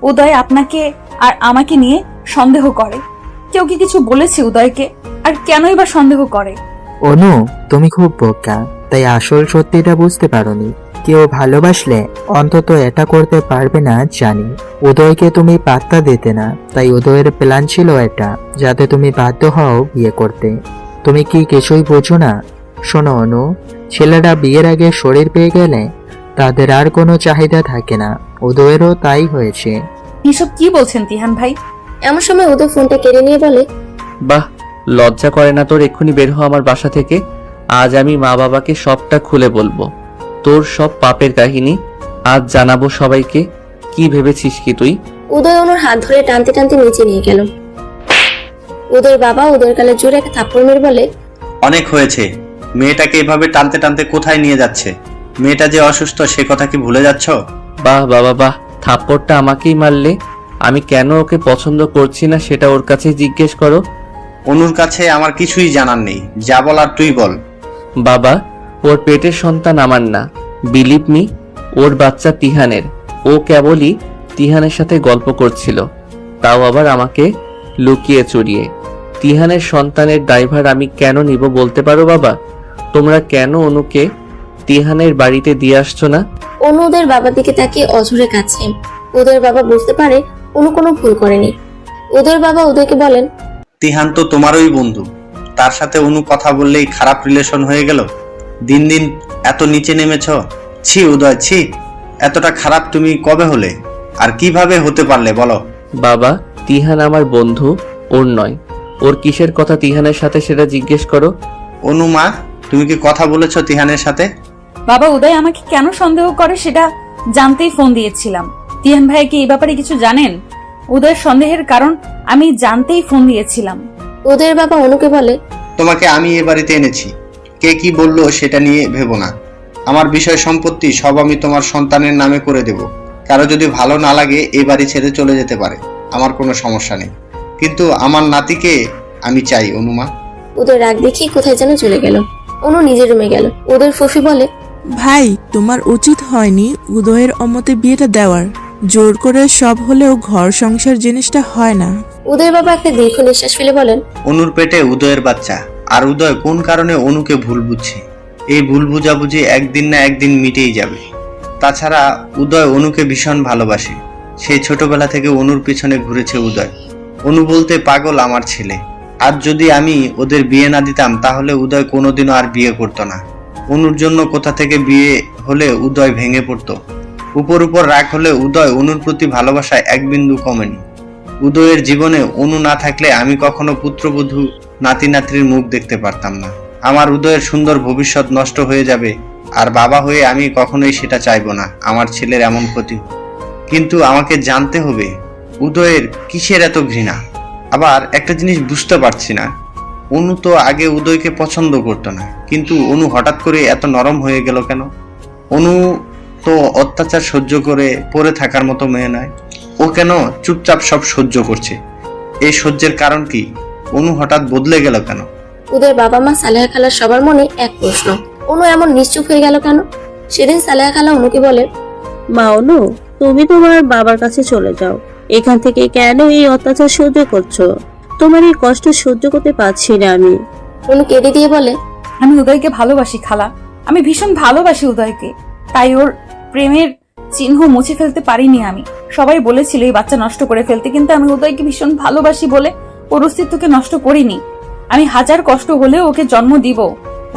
উদয় আপনাকে আর আমাকে নিয়ে সন্দেহ করে। কেউ কি কিছু বলেছে উদয়কে? আর কেনই বা সন্দেহ করে? অনু, তুমি খুব বোকা, তাই আসল সত্যিটা বুঝতে পারোনি। কেউ ভালোবাসলে অন্তত এটা করতে পারবে না জানি। উদয়কে তুমি পাত্তা দিতে না, তাই উদয়ের প্ল্যান ছিল এটা, যাতে তুমি বাধ্য হও বিয়ে করতে। তুমি কি কিছুই বোঝো না? শোনো অনু, ছেলেরা বিয়ের আগে শরীর পেয়ে গেলে তাদের আর কোনো চাহিদা থাকে না। উদয়েরও তাই হয়েছে। এসব কি বলছেন তিহান ভাই? এমন সময় উদয় ফোনটা কেড়ে নিয়ে বলে, বাহ, লজ্জা করে না তোর? এক্ষুনি বের হ আমার বাসা থেকে। আজ আমি মা বাবাকে সবটা খুলে বলবো, তোর সব পাপের কাহিনী আজ জানাবো সবাইকে। কি ভেবেছিস কি তুই? উদয় অনুর হাত ধরে টানতে টানতে নিচে নিয়ে গেল। উদয়ের বাবা উদয়ের গালে জোরে একটা থাপ্পড় মেরে বলে, অনেক হয়েছে। মেয়েটাকে এভাবে টানতে টানতে কোথায় নিয়ে যাচ্ছে? মেয়েটা যে অসুস্থ সে কথা কি ভুলে যাচ্ছ? বাহ বাবা বাহ, থাপ্পড়টা আমাকেই মারলে। আমি কেন ওকে পছন্দ করছি না সেটা ওর কাছে জিজ্ঞেস করো। অনুর কাছে আমার কিছুই জানার নেই, যা বলার তুই বল। বাবা, ওর পেটের সন্তান আমার না, বিলিভ মি, ওর বাচ্চা তিহানের। ও কেবলই তিহানের সাথে গল্প করছিল, তাও আবার আমাকে লুকিয়ে চুরিয়ে। তিহানের সন্তানের ড্রাইভার আমি কেন নিব বলতে পারো বাবা? তোমরা কেন অনুকে তিহানের বাড়িতে দিয়ে আসছো না? অনু উদয়ের বাবার দিকে তাকিয়ে অঝরে কাছে। উদয়ের বাবা বুঝতে পারে অনু কোনো ভুল করেনি। উদয়ের বাবা উদয়কে বলেন, তিহান তো তোমারই বন্ধু, তার সাথে অনু কথা বললেই খারাপ রিলেশন হয়ে গেল। দিন দিন এত নিচে নেমেছ। ছি উদয়, ছি। এতটা খারাপ তুমি কবে হলে, আর কিভাবে হতে পারলে বলো? বাবা, তিহান আমার বন্ধু, ওর নয়। ওর কিসের কথা তিহানের সাথে সেটা জিজ্ঞেস করো। অনু মা, তুমি কি কথা বলেছ তিহানের সাথে? বাবা, উদয় আমাকে কেন সন্দেহ করে সেটা জানতেই ফোন দিয়েছিলাম। তিহান ভাই কি এই ব্যাপারে কিছু জানেন? উদয়ের সন্দেহের কারণ আমি জানতেই ফোন দিয়েছিলাম। উদয়ের বাবা অনুকে বলে, তোমাকে আমি এ বাড়িতে এনেছি, কে কি বললো সেটা নিয়ে ভেবো না। আমার বিষয় সম্পত্তি সব আমি তোমার সন্তানের নামে করে দেব। কারো যদি ভালো না লাগে এ বাড়ি ছেড়ে চলে যেতে পারে, আমার কোনো সমস্যা নেই, কিন্তু আমার নাতিকে আমি চাই। অনুমা। উদয় রাগ দেখিয়ে কোথায় যেন চলে গেল। অনু নিজের রুমে গেল। উদয়ের ফুফি বলে, ভাই, তোমার উচিত হয়নি উদয়ের অমতে বিয়েটা দেওয়ার। জোর করে সব হলেও ঘর সংসার জিনিসটা হয় না। উদয়ের বাবা একটা দীর্ঘ নিঃশ্বাস ফেলে বলেন, অনুর পেটে উদয়ের বাচ্চা, আর উদয় কোন কারণে অনুকে ভুল বুঝছে। এই ভুল বুঝাবুঝি একদিন না একদিন মিটেই যাবে। তাছাড়া উদয় অনুকে ভীষণ ভালোবাসে। সেই ছোটবেলা থেকে অনুর পিছনে ঘুরেছে উদয়। অনু বলতে পাগল আমার ছেলে। আর যদি আমি ওদের বিয়ে না দিতাম তাহলে উদয় কোনোদিনও আর বিয়ে করতো না। অনুর জন্য কোথা থেকে বিয়ে হলে উদয় ভেঙে পড়তো। উপর উপর রাগ হলে উদয় অনুর প্রতি ভালোবাসায় এক বিন্দু কমেনি। উদয়ের জীবনে অনু না থাকলে আমি কখনো পুত্রবধূ নাতি নাতনির মুখ দেখতে পারতাম না। আমার উদয়ের সুন্দর ভবিষ্যৎ নষ্ট হয়ে যাবে, আর বাবা হয়ে আমি কখনোই সেটা চাইবো না আমার ছেলের এমন ক্ষতি হোক। কিন্তু আমাকে জানতে হবে উদয়ের কিসের এত ঘৃণা। আবার একটা জিনিস বুঝতে পারছি না, অনু তো আগে উদয়কে পছন্দ করতো না, কিন্তু অনু হঠাৎ করে এত নরম হয়ে গেল কেন? অনু তো অত্যাচার সহ্য করে পড়ে থাকার মতো মেয়ে নয়। ও কেন চুপচাপ সব সহ্য করছে? এই সহ্যের কারণ কি? অনু হঠাৎ বদলে গেল কেন? উদয়ের বাবা মা সালেহা খালার সবার মনে এক প্রশ্ন, অনু এমন নিশ্চুপ হয়ে গেল কেন? সেদিন সালেহা খালা অনুকে বলে, মা অনু, তুমি তোমার বাবার কাছে চলে যাও। এখান থেকে কেন এই অত্যাচার সহ্য করছো? তোমার এই কষ্ট সহ্য করতে পারছি না আমি। অনু কেঁদে দিয়ে বলে, আমি উদয়কে ভালোবাসি খালা, আমি ভীষণ ভালোবাসি উদয়কে, তাই ওর প্রেমের চিহ্ন মুছে ফেলতে পারিনি আমি। সবাই বলেছিল এই বাচ্চা নষ্ট করে ফেলতে, কিন্তু আমি উদয়কে ভীষণ ভালোবাসি বলে ওর অস্তিত্বকে নষ্ট করিনি। আমি হাজার কষ্ট হলেও ওকে জন্ম দিব,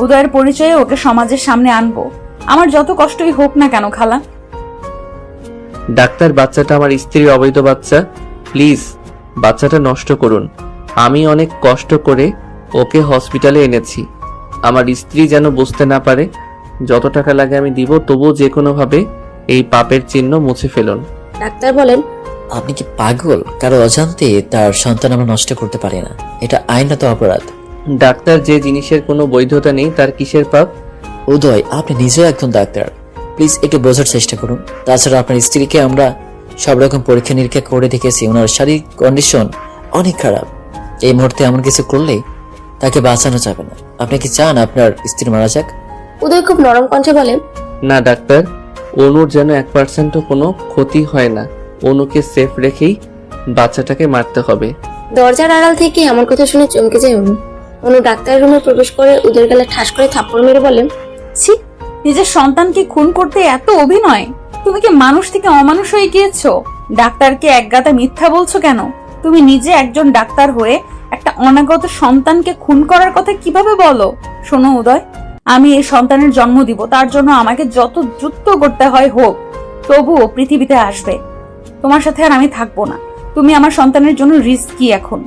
উদয়ের পরিচয়ে ওকে সমাজের সামনে আনবো, আমার যত কষ্টই হোক না কেন খালা। ডাক্তার, বাচ্চাটা আমার স্ত্রীর অবৈধ বাচ্চা, প্লিজ বাচ্চাটা নষ্ট করুন। আমি অনেক কষ্ট করে ওকে হসপিটালে এনেছি। আমার স্ত্রী যেন বুঝতে না পারে। যত টাকা লাগে আমি দিব, তবুও যে কোনোভাবে এই পাপের চিহ্ন মুছে ফেলুন। ডাক্তার বলেন, আপনি কি পাগল? কারো অজান্তে তার সন্তান আমরা নষ্ট করতে পারি না, এটা আইনত অপরাধ। ডাক্তার, যে জিনিসের কোনো বৈধতা নেই তার কিসের পাপ? উদয়, আপনি নিজেও একজন ডাক্তার, প্লিজ একটু বোঝার চেষ্টা করুন। তাছাড়া আপনার স্ত্রীকে আমরা সব রকম পরীক্ষা নিরীক্ষা করে দেখেছি, ওনার শারীরিক কন্ডিশন অনেক খারাপ। এই মুহূর্তে এমন কিছু করলে তাকে বাঁচানো যাবে না। আপনি কি চান আপনার স্ত্রী মারা যাক? উদয় খুব নরম কণ্ঠে বলে, না ডাক্তার, অনুর যেন 1% কোনো ক্ষতি হয় না। অনুকে সেফ রেখেই বাচ্চাটাকে মারতে হবে। দরজার আড়াল থেকে এমন কথা শুনে চমকে যায় অনু। অনু ডাক্তারের রুমে প্রবেশ করে উদয়ের গালে ঠাস করে থাপ্পড় মেরে বলে, ছি, নিজের সন্তানকে খুন করতে এত অভিনয়! তুমি কি মানুষ থেকে অমানুষ হয়ে গিয়েছো? ডাক্তারকে একগাদা মিথ্যা বলছো কেন? তুমি নিজে একজন ডাক্তার হয়ে একটা অনাগত সন্তানকে খুন করার কথা কিভাবে বলো? শোনো উদয়, আমি এই সন্তানের জন্ম দিব, তার জন্য আমাকে যত যুদ্ধ করতে হয় হোক, তবুও পৃথিবীতে আসবে। তোমার সাথে আর আমি থাকবো না। তুমি আমার সন্তানের জন্য রিস্কি। এখন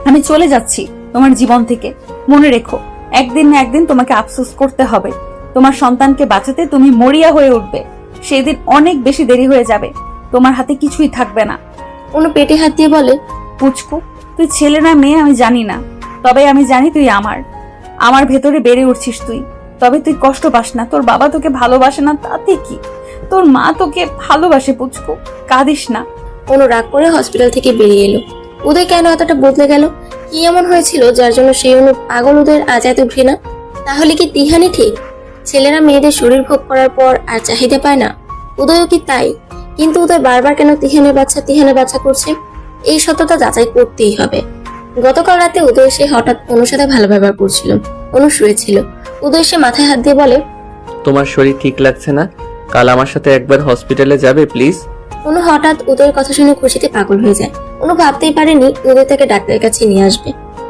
আমি চলে যাচ্ছি তোমার জীবন থেকে। মনে রেখো, একদিন না একদিন তোমাকে আফসোস করতে হবে। তোমার সন্তানকে বাঁচাতে তুমি মরিয়া হয়ে উঠবে, সেদিন অনেক বেশি দেরি হয়ে যাবে, তোমার হাতে কিছুই থাকবে না। অনু পেটে হাত দিয়ে বলে, পুচকু, তুই ছেলে না মেয়ে আমি জানি না, তবে আমি জানি তুই আমার ভেতরে বেড়ে উঠছিস তুই। তবে তুই কষ্ট পাস না, তোর বাবা তোকে ভালোবাসে না তাতে কি, তোর মা তোকে ভালোবাসে পুচকু, কাঁদিস না। অনু রাগ করে হসপিটাল থেকে বেরিয়ে এলো। উদয় কেন এতটা বদলে গেল? কি এমন হয়েছিল যার জন্য সেই অনু পাগল উদয়ের আজ এত ঘৃণা? তাহলে কি তিহানি ঠিক? ছেলেরা মেয়েদের শরীর ভোগ করার পর আর চাহিদা পায় না? উদয়ও কি তাই? কিন্তু উদয় বারবার কেন তিহানের বাচ্চা করছে? এই সত্যতা যাচাই করতেই হবে। গতকাল রাতে উদয় এসে হঠাৎ অনুর সাথে ভালো ব্যবহার করছিল। অনু শুয়েছিল। উদয় এসে মাথায় হাত দিয়ে বলে, তোমার শরীর ঠিক লাগছে না? কাল আমার সাথে একবার হসপিটালে যাবে প্লিজ? অনু হঠাৎ উদয়ের কথা শুনে খুশিতে পাগল হয়ে যায়। অনু ভাবতেই পারেনি উদয় তাকে ডাক্তারের কাছে নিয়ে আসবে,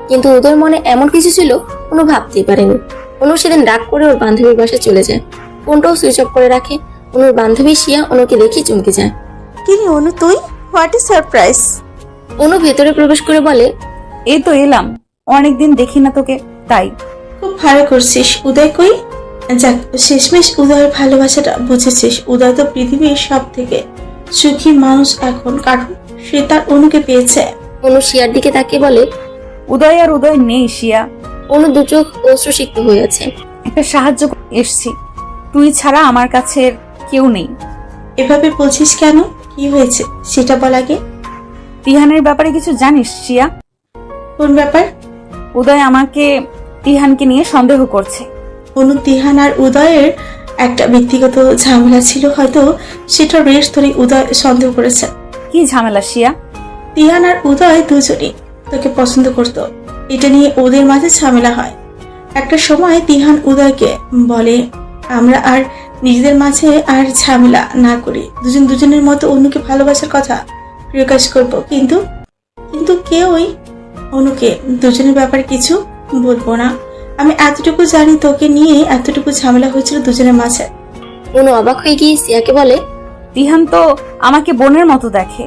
কিন্তু উদয়ের মনে এমন কিছু ছিল অনু ভাবতেই পারেনি। অনু সেদিন রাগ করে ওর বান্ধবীর বাসায় চলে যায়, ফোনটাও সুইচ অফ করে রাখে। অনুর বান্ধবী শিয়া অনুকে দেখে চমকে যায়। কি রে অনু, তুই? What is surprise? অনু ভেতরে প্রবেশ করে বলে, এই তো এলাম, অনেকদিন দেখি না তোকে, তাই। খুব ভালো করছিস। উদয় কই? যাক, শেষমেশ উদয়ের ভালোবাসাটা বুঝেছিস। উদয় তো পৃথিবীর সব থেকে সুখী মানুষ এখন, কারণ সে তার অনুকে পেয়েছে। অনু শিয়ার দিকে তাকিয়ে বলে। উদয় আর উদয় নেই শিয়া। অনু দু চোখ অশ্রুসিক্ত হয়ে আছে। একটা সাহায্য এসছি, তুই ছাড়া আমার কাছে কেউ নেই। এভাবে বলছিস কেন? কি হয়েছে সেটা বল আগে। তিহানের ব্যাপারে কিছু জানিস শিয়া? কোন ব্যাপার? উদয় আমাকে তিহানকে নিয়ে সন্দেহ করছে। অনু, তিহান আর উদয়ের একটা ব্যক্তিগত ঝামেলা ছিল, হয়তো সেটা রেশ ধরে উদয় সন্দেহ করেছে। কি ঝামেলা শিয়া? তিহান আর উদয় দুজনই তোকে পছন্দ করতো, এটা নিয়ে ওদের মাঝে ঝামেলা হয়। একটা সময় তিহান উদয়কে বলে, আমরা আর নিজেদের মাঝে আর ঝামেলা না করি, দুজন দুজনের মতো অন্যকে ভালোবাসার কথা প্রকাশ করব, কিন্তু কিন্তু কেউই অনুকে দুজনের ব্যাপারে কিছু বলবো না। আমি এতটুকু জানি তোকে নিয়ে এতটুকু ঝামেলা হয়েছিল দুজনের মাঝে। অনু অবাক হয়ে গিয়ে সিয়াকে বলে। তিহান তো আমাকে বোনের মতো দেখে,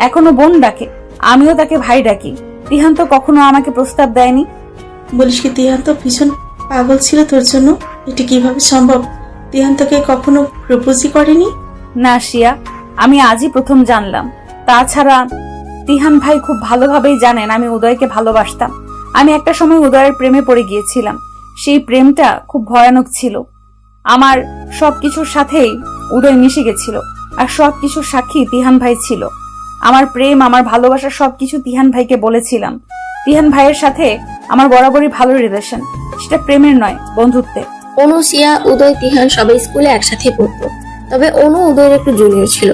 এখনো বোন ডাকে, আমিও তাকে ভাই ডাকি। তিহান তো কখনো আমাকে প্রস্তাব দেয়নি। বলিস কি, তিহান তো ভীষণ পাগল ছিল তোর জন্য? এটা কিভাবে সম্ভব? তিহান তোকে কখনো প্রপোজই করেনি? না শিয়া, আমি আজই প্রথম জানলাম। তাছাড়া তিহান ভাই খুব ভালোভাবেই জানেন আমি উদয়কে ভালোবাসতাম। আমি একটা সময় উদয়ের প্রেমে পড়ে গিয়েছিলাম। সেই প্রেমটা খুব ভয়ানক ছিল। আমার সবকিছুর সাথেই উদয় মিশে গেছিল, আর সবকিছুর সাক্ষী তিহান ভাই ছিল। আমার প্রেম, আমার ভালোবাসা সবকিছু তিহান ভাইকে বলেছিলাম। তিহান ভাইয়ের সাথে আমার বরাবরই ভালো রিলেশন, সেটা প্রেমের নয়, বন্ধুত্বের। অনু, শিয়া, উদয়, তিহান সবাই স্কুলে একসাথে পড়তো। তবে অনু উদয়ের একটু জুনিয়র ছিল।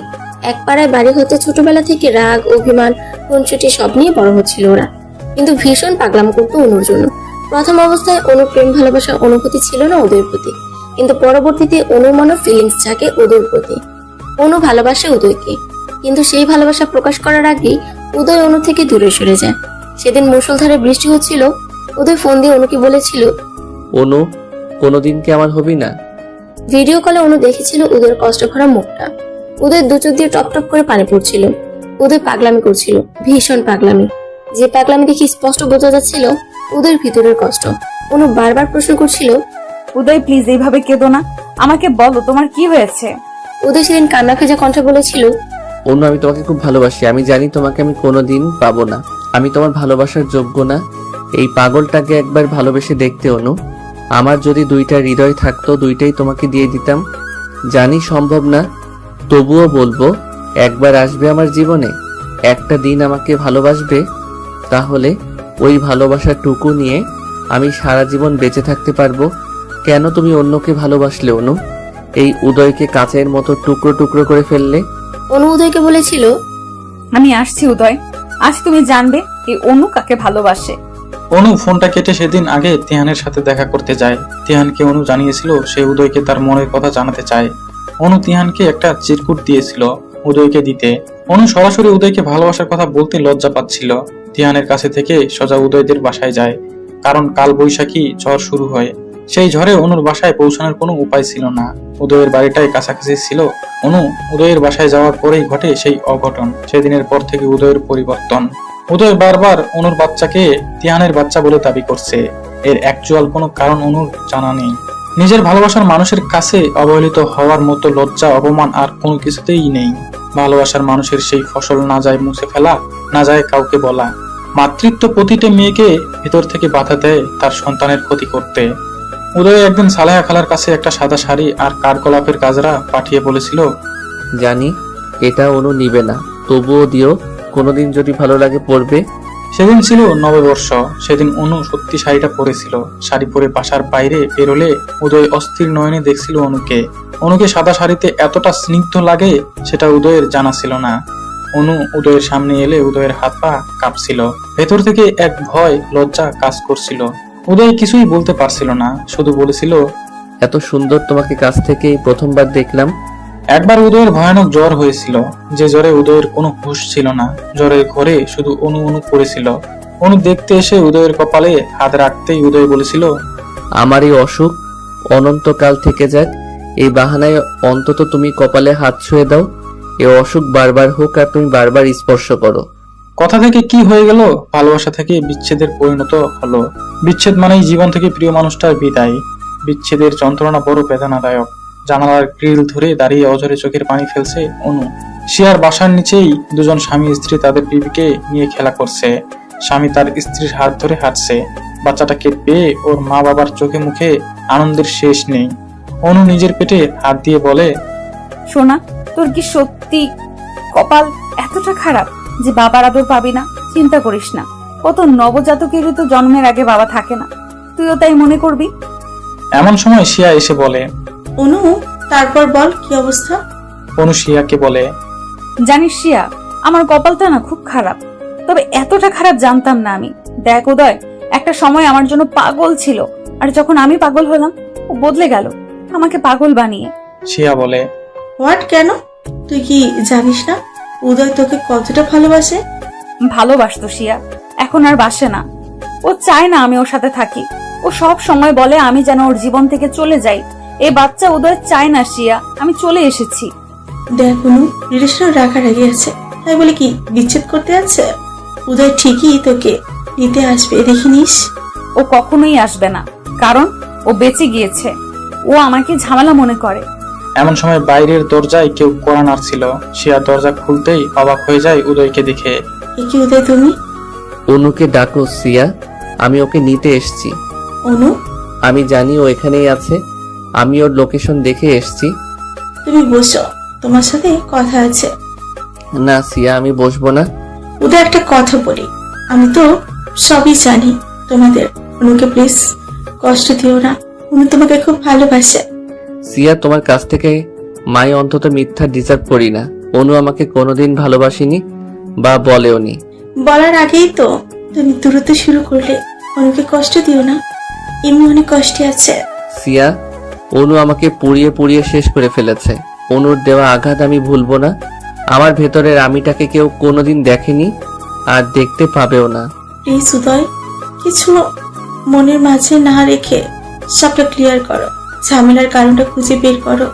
এক পাড়ায় বাড়ি হতে ছোটবেলা থেকে রাগ, অভিমান, খুনসুটি সব নিয়ে বড় হচ্ছিল ওরা। কিন্তু ভীষণ পাগলাম করতো অনুর জন্য। প্রথম অবস্থায় অনু প্রেম ভালোবাসার অনুভূতি ছিল না উদয়ের প্রতি, কিন্তু পরবর্তীতে অনুর মনে ফিলিংস জাগে উদয়ের প্রতি। অনু ভালোবাসে উদয়কে, কিন্তু সেই ভালোবাসা প্রকাশ করার আগেই উদয় অনু থেকে দূরে সরে যায়। সেদিন মুষলধারে বৃষ্টি হচ্ছিল। উদয় ফোন দিয়ে অনুকে বলেছিল, অনু, কোনোদিন কি আমার হবি না? ভিডিও কলে অনু দেখেছিল উদয়ের কষ্ট ভরা মুখটা। উদয়ের দু চোখ দিয়ে টপ টপ করে পানি পড়ছিল। উদয় পাগলামি করছিল, ভীষণ পাগলামি। যে পাগলামি দেখে স্পষ্ট বোঝা যাচ্ছিল উদয়ের ভিতরের কষ্ট। অনু বারবার প্রশ্ন করছিল, উদয় প্লিজ এইভাবে কেঁদো না, আমাকে বলো তোমার কি হয়েছে। উদয় সেদিন কান্না ভেজা কণ্ঠে বলেছিল, অনু, আমি তোমাকে খুব ভালোবাসি। আমি জানি তোমাকে আমি কোনোদিন পাবো না। আমি তোমার ভালোবাসার যোগ্য না। এই পাগলটাকে একবার ভালোবেসে দেখতে অনু। আমার যদি দুইটা হৃদয় থাকতো, দুইটাই তোমাকে দিয়ে দিতাম। জানি সম্ভব না, তবুও বলবো, একবার আসবে আমার জীবনে, একটা দিন আমাকে ভালোবাসবে, তাহলে ওই ভালোবাসার টুকু নিয়ে আমি সারা জীবন বেঁচে থাকতে পারবো। কেন তুমি অন্যকে ভালোবাসলে অনু? এই উদয়কে কাচের মতো টুকরো টুকরো করে ফেললে। অনু উদয়কে বলেছিল, আমি আসছি উদয়, আজ তুমি জানবে এই অনু কাকে ভালোবাসে। অনু ফোনটা কেটে সেদিন আগে তিহানের সাথে দেখা করতে যায়। তিহানকে অনু জানিয়েছিল সে উদয়কে তার মনের কথা জানাতে চায়। অনু তিহানকে একটা চিরকুট দিয়েছিল উদয়কে দিতে। অনু সরাসরি উদয়কে ভালোবাসার কথা বলতে লজ্জা পাচ্ছিল। তিহানের কাছে থেকে সোজা উদয়দের বাসায় যায়, কারণ কাল বৈশাখী ঝড় শুরু হয়। সেই ঝড়ে অনুর বাসায় পৌঁছানোর কোনো উপায় ছিল না। উদয়ের বাড়িটাই কাছাকাছি ছিল। অনু উদয়ের বাসায় যাওয়ার পরেই ঘটে সেই অঘটন। সেদিনের পর থেকে উদয়ের পরিবর্তন। উদয় বারবার অনুর বাচ্চাকে তিহানের বাচ্চা বলে দাবি করছে। এর অ্যাকচুয়াল কোনো কারণ অনুর জানা নেই। নিজের ভালোবাসার মানুষের কাছে অবহেলিত হওয়ার মতো লজ্জা, অপমান আর কোনো কিছুতেই নেই। ভালোবাসার মানুষের সেই ফসল না যায় মুছে ফেলা, না যায় কাউকে বলা। মাতৃত্ব প্রতিটা মেয়েকে ভিতর থেকে বাধা দেয় তার সন্তানের ক্ষতি করতে। উদয় একদিন সালেহা খালার কাছে একটা সাদা শাড়ি আর কাঠগোলাপের গাজরা পাঠিয়ে বলেছিল, জানি এটা অনু নিবে না, তবুও দিও, কোনোদিন যদি ভালো লাগে পরবে। সেদিন ছিল নববর্ষ। সেদিন অনু সত্যি শাড়িটা পরেছিল। শাড়ি পরে বাসার বাইরে বেরোলে উদয় অস্থির নয়নে দেখছিল অনুকে। অনুকে সাদা শাড়িতে এতটা স্নিগ্ধ লাগে সেটা উদয়ের জানা ছিল না। অনু উদয়ের সামনে এলে উদয়ের হাত পা কাঁপছিল। ভেতর থেকে এক ভয়, লজ্জা কাজ করছিল। উদয় কিছুই বলতে পারছিল না, শুধু বলেছিল, এত সুন্দর তোমাকে কাছ থেকেই প্রথমবার দেখলাম। একবার উদয়ের ভয়ানক জ্বর হয়েছিল, যে জ্বরে উদয়ের কোনো হুঁশ ছিল না। জ্বরের ঘরে শুধু অনু অনু করেছিল। অনু দেখতে এসে উদয়ের কপালে হাত রাখতেই উদয় বলেছিল, আমার এই অসুখ অনন্তকাল থেকে যাক, এই বাহানায় অন্তত তুমি কপালে হাত ছুঁয়ে দাও। এ অসুখ বারবার হোক আর তুমি বারবার স্পর্শ করো। কথা থেকে কি হয়ে গেল? ভালোবাসা থেকে বিচ্ছেদের পরিণত হলো। বিচ্ছেদ মানেই জীবন থেকে প্রিয় মানুষটার বিদায়। বিচ্ছেদের যন্ত্রণা বড় বেদনাদায়ক। জানালার গ্রিল ধরে দাঁড়িয়ে অঝরে চোখের পানি ফেলছে অনু। শিয়ার বাসার নিচেই দুজন স্বামী স্ত্রী তাদের বিবিকে নিয়ে খেলা করছে। স্বামী তার স্ত্রীর হাত ধরে হাঁটছে। বাচ্চাটাকে পেয়ে ওর মা বাবার চোখে মুখে আনন্দের শেষ নেই। অনু নিজের পেটে হাত দিয়ে বলে, সোনা, তোর কি সত্যি কপাল এতটা খারাপ যে বাবার আদর পাবি না? চিন্তা করিস না, কত নবজাতকেরই তো জন্মের আগে বাবা থাকে না, তুইও তাই মনে করবি। এমন সময় শিয়া এসে বলে। অনু, তারপর বল কি অবস্থা? অনু শিয়াকে বলে, জানিস শিয়া, আমার কপালটা না খুব খারাপ, তবে এতটা খারাপ জানতাম না আমি। দেখ উদয় একটা সময় আমার জন্য পাগল ছিল, আর যখন আমি পাগল হলাম ও বদলে গেল আমাকে পাগল বানিয়ে। শিয়া বলে, হোয়াট, কেন? তুই কি জানিস না উদয় তোকে কতটা ভালোবাসে? ভালোবাসতো শিয়া, এখন আর বাসে না। ও চায় না আমি ওর সাথে থাকি। ও সব সময় বলে আমি যেন ওর জীবন থেকে চলে যাই। এই বাচ্চা উদয় চায় না শিয়া আমি চলে এসেছি। দেখ অনু, রিলেশন রাগারাগি আছে, তাই বলে কি বিচ্ছেদ করতে আছে? উদয় ঠিকই তোকে নিতে আসবে, দেখিনিস? ও কখনোই আসবে না, কারণ ও বেঁচে গিয়েছে। ও আমাকে ঝামেলা মনে করে। এমন সময় বাইরের দরজায় কেউ কড়া নাড়ছিল। শিয়া দরজা খুলতেই অবাক হয়ে যায় উদয়কে দেখে। এ কি উদয়, তুমি? অনুকে ডাকো সিয়া, আমি ওকে নিতে এসেছি। অনু, আমি জানি ও এখানেই আছে, আমি ওর লোকেশন দেখে এসেছি। তুমি বসো, তোমার সাথে কথা আছে। না সিয়া, আমি বসবো না। উদয়, একটা কথা বলি, আমি তো সবই জানি তোমাদের। অনুকে প্লিজ কষ্ট দিও না, অনু তোমাকে খুব ভালোবাসে। সিয়া, তোমার কাছ থেকে মাই অন্তত মিথ্যা ডিজার্ভ করি না। অনু আমাকে কোনোদিন ভালোবাসিনি বা বলেওনি। বলার আগেই তো তুমি দূরত্ব শুরু করলে। অনুকে কষ্ট দিও না, এমনি অনেক কষ্টে আছে। সিয়া, অনু আমাকে পুড়িয়ে পুড়িয়ে শেষ করে ফেলেছে। অনুর দেওয়া আঘাত আমি ভুলবো না। আমার ভেতরের আমিটাকে কেউ কোনোদিন দেখেনি আর দেখতে পাবেও না। প্লিজ উদয়, কিছু মনের মাঝে না রেখে সবটা ক্লিয়ার করো, ঝামেলার কারণটা খুঁজে বের করো,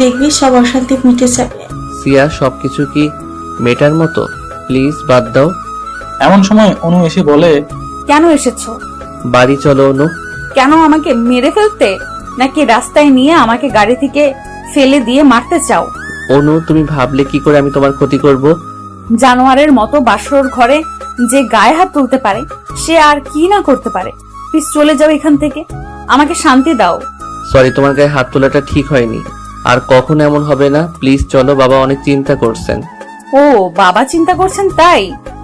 দেখবি সব অশান্তি মিটে যাবে। সিয়া, সবকিছু কি মেটার মতো? প্লিজ বাদ দাও। এমন সময় অনু এসে বলে, কেন এসেছো? বাড়ি চলো অনু। কেন, আমাকে মেরে ফেলতে, নাকি রাস্তায় নিয়ে আমাকে গাড়ি থেকে ফেলে দিয়ে মারতে চাও? অনু, তুমি ভাবলে কি করে আমি তোমার ক্ষতি করব? জানোয়ারের মতো বাসর ঘরে যে গায়ে হাত তুলতে পারে সে আর কি না করতে পারে। প্লিজ চলে যাও এখান থেকে, আমাকে শান্তি দাও। সরি, তোমার গায়ে হাত তোলাটা ঠিক হয়নি, আর কখনো এমন হবে না। প্লিজ চলো, বাবা অনেক চিন্তা করছেন। ও বাবা চিন্তা করছেন তাই?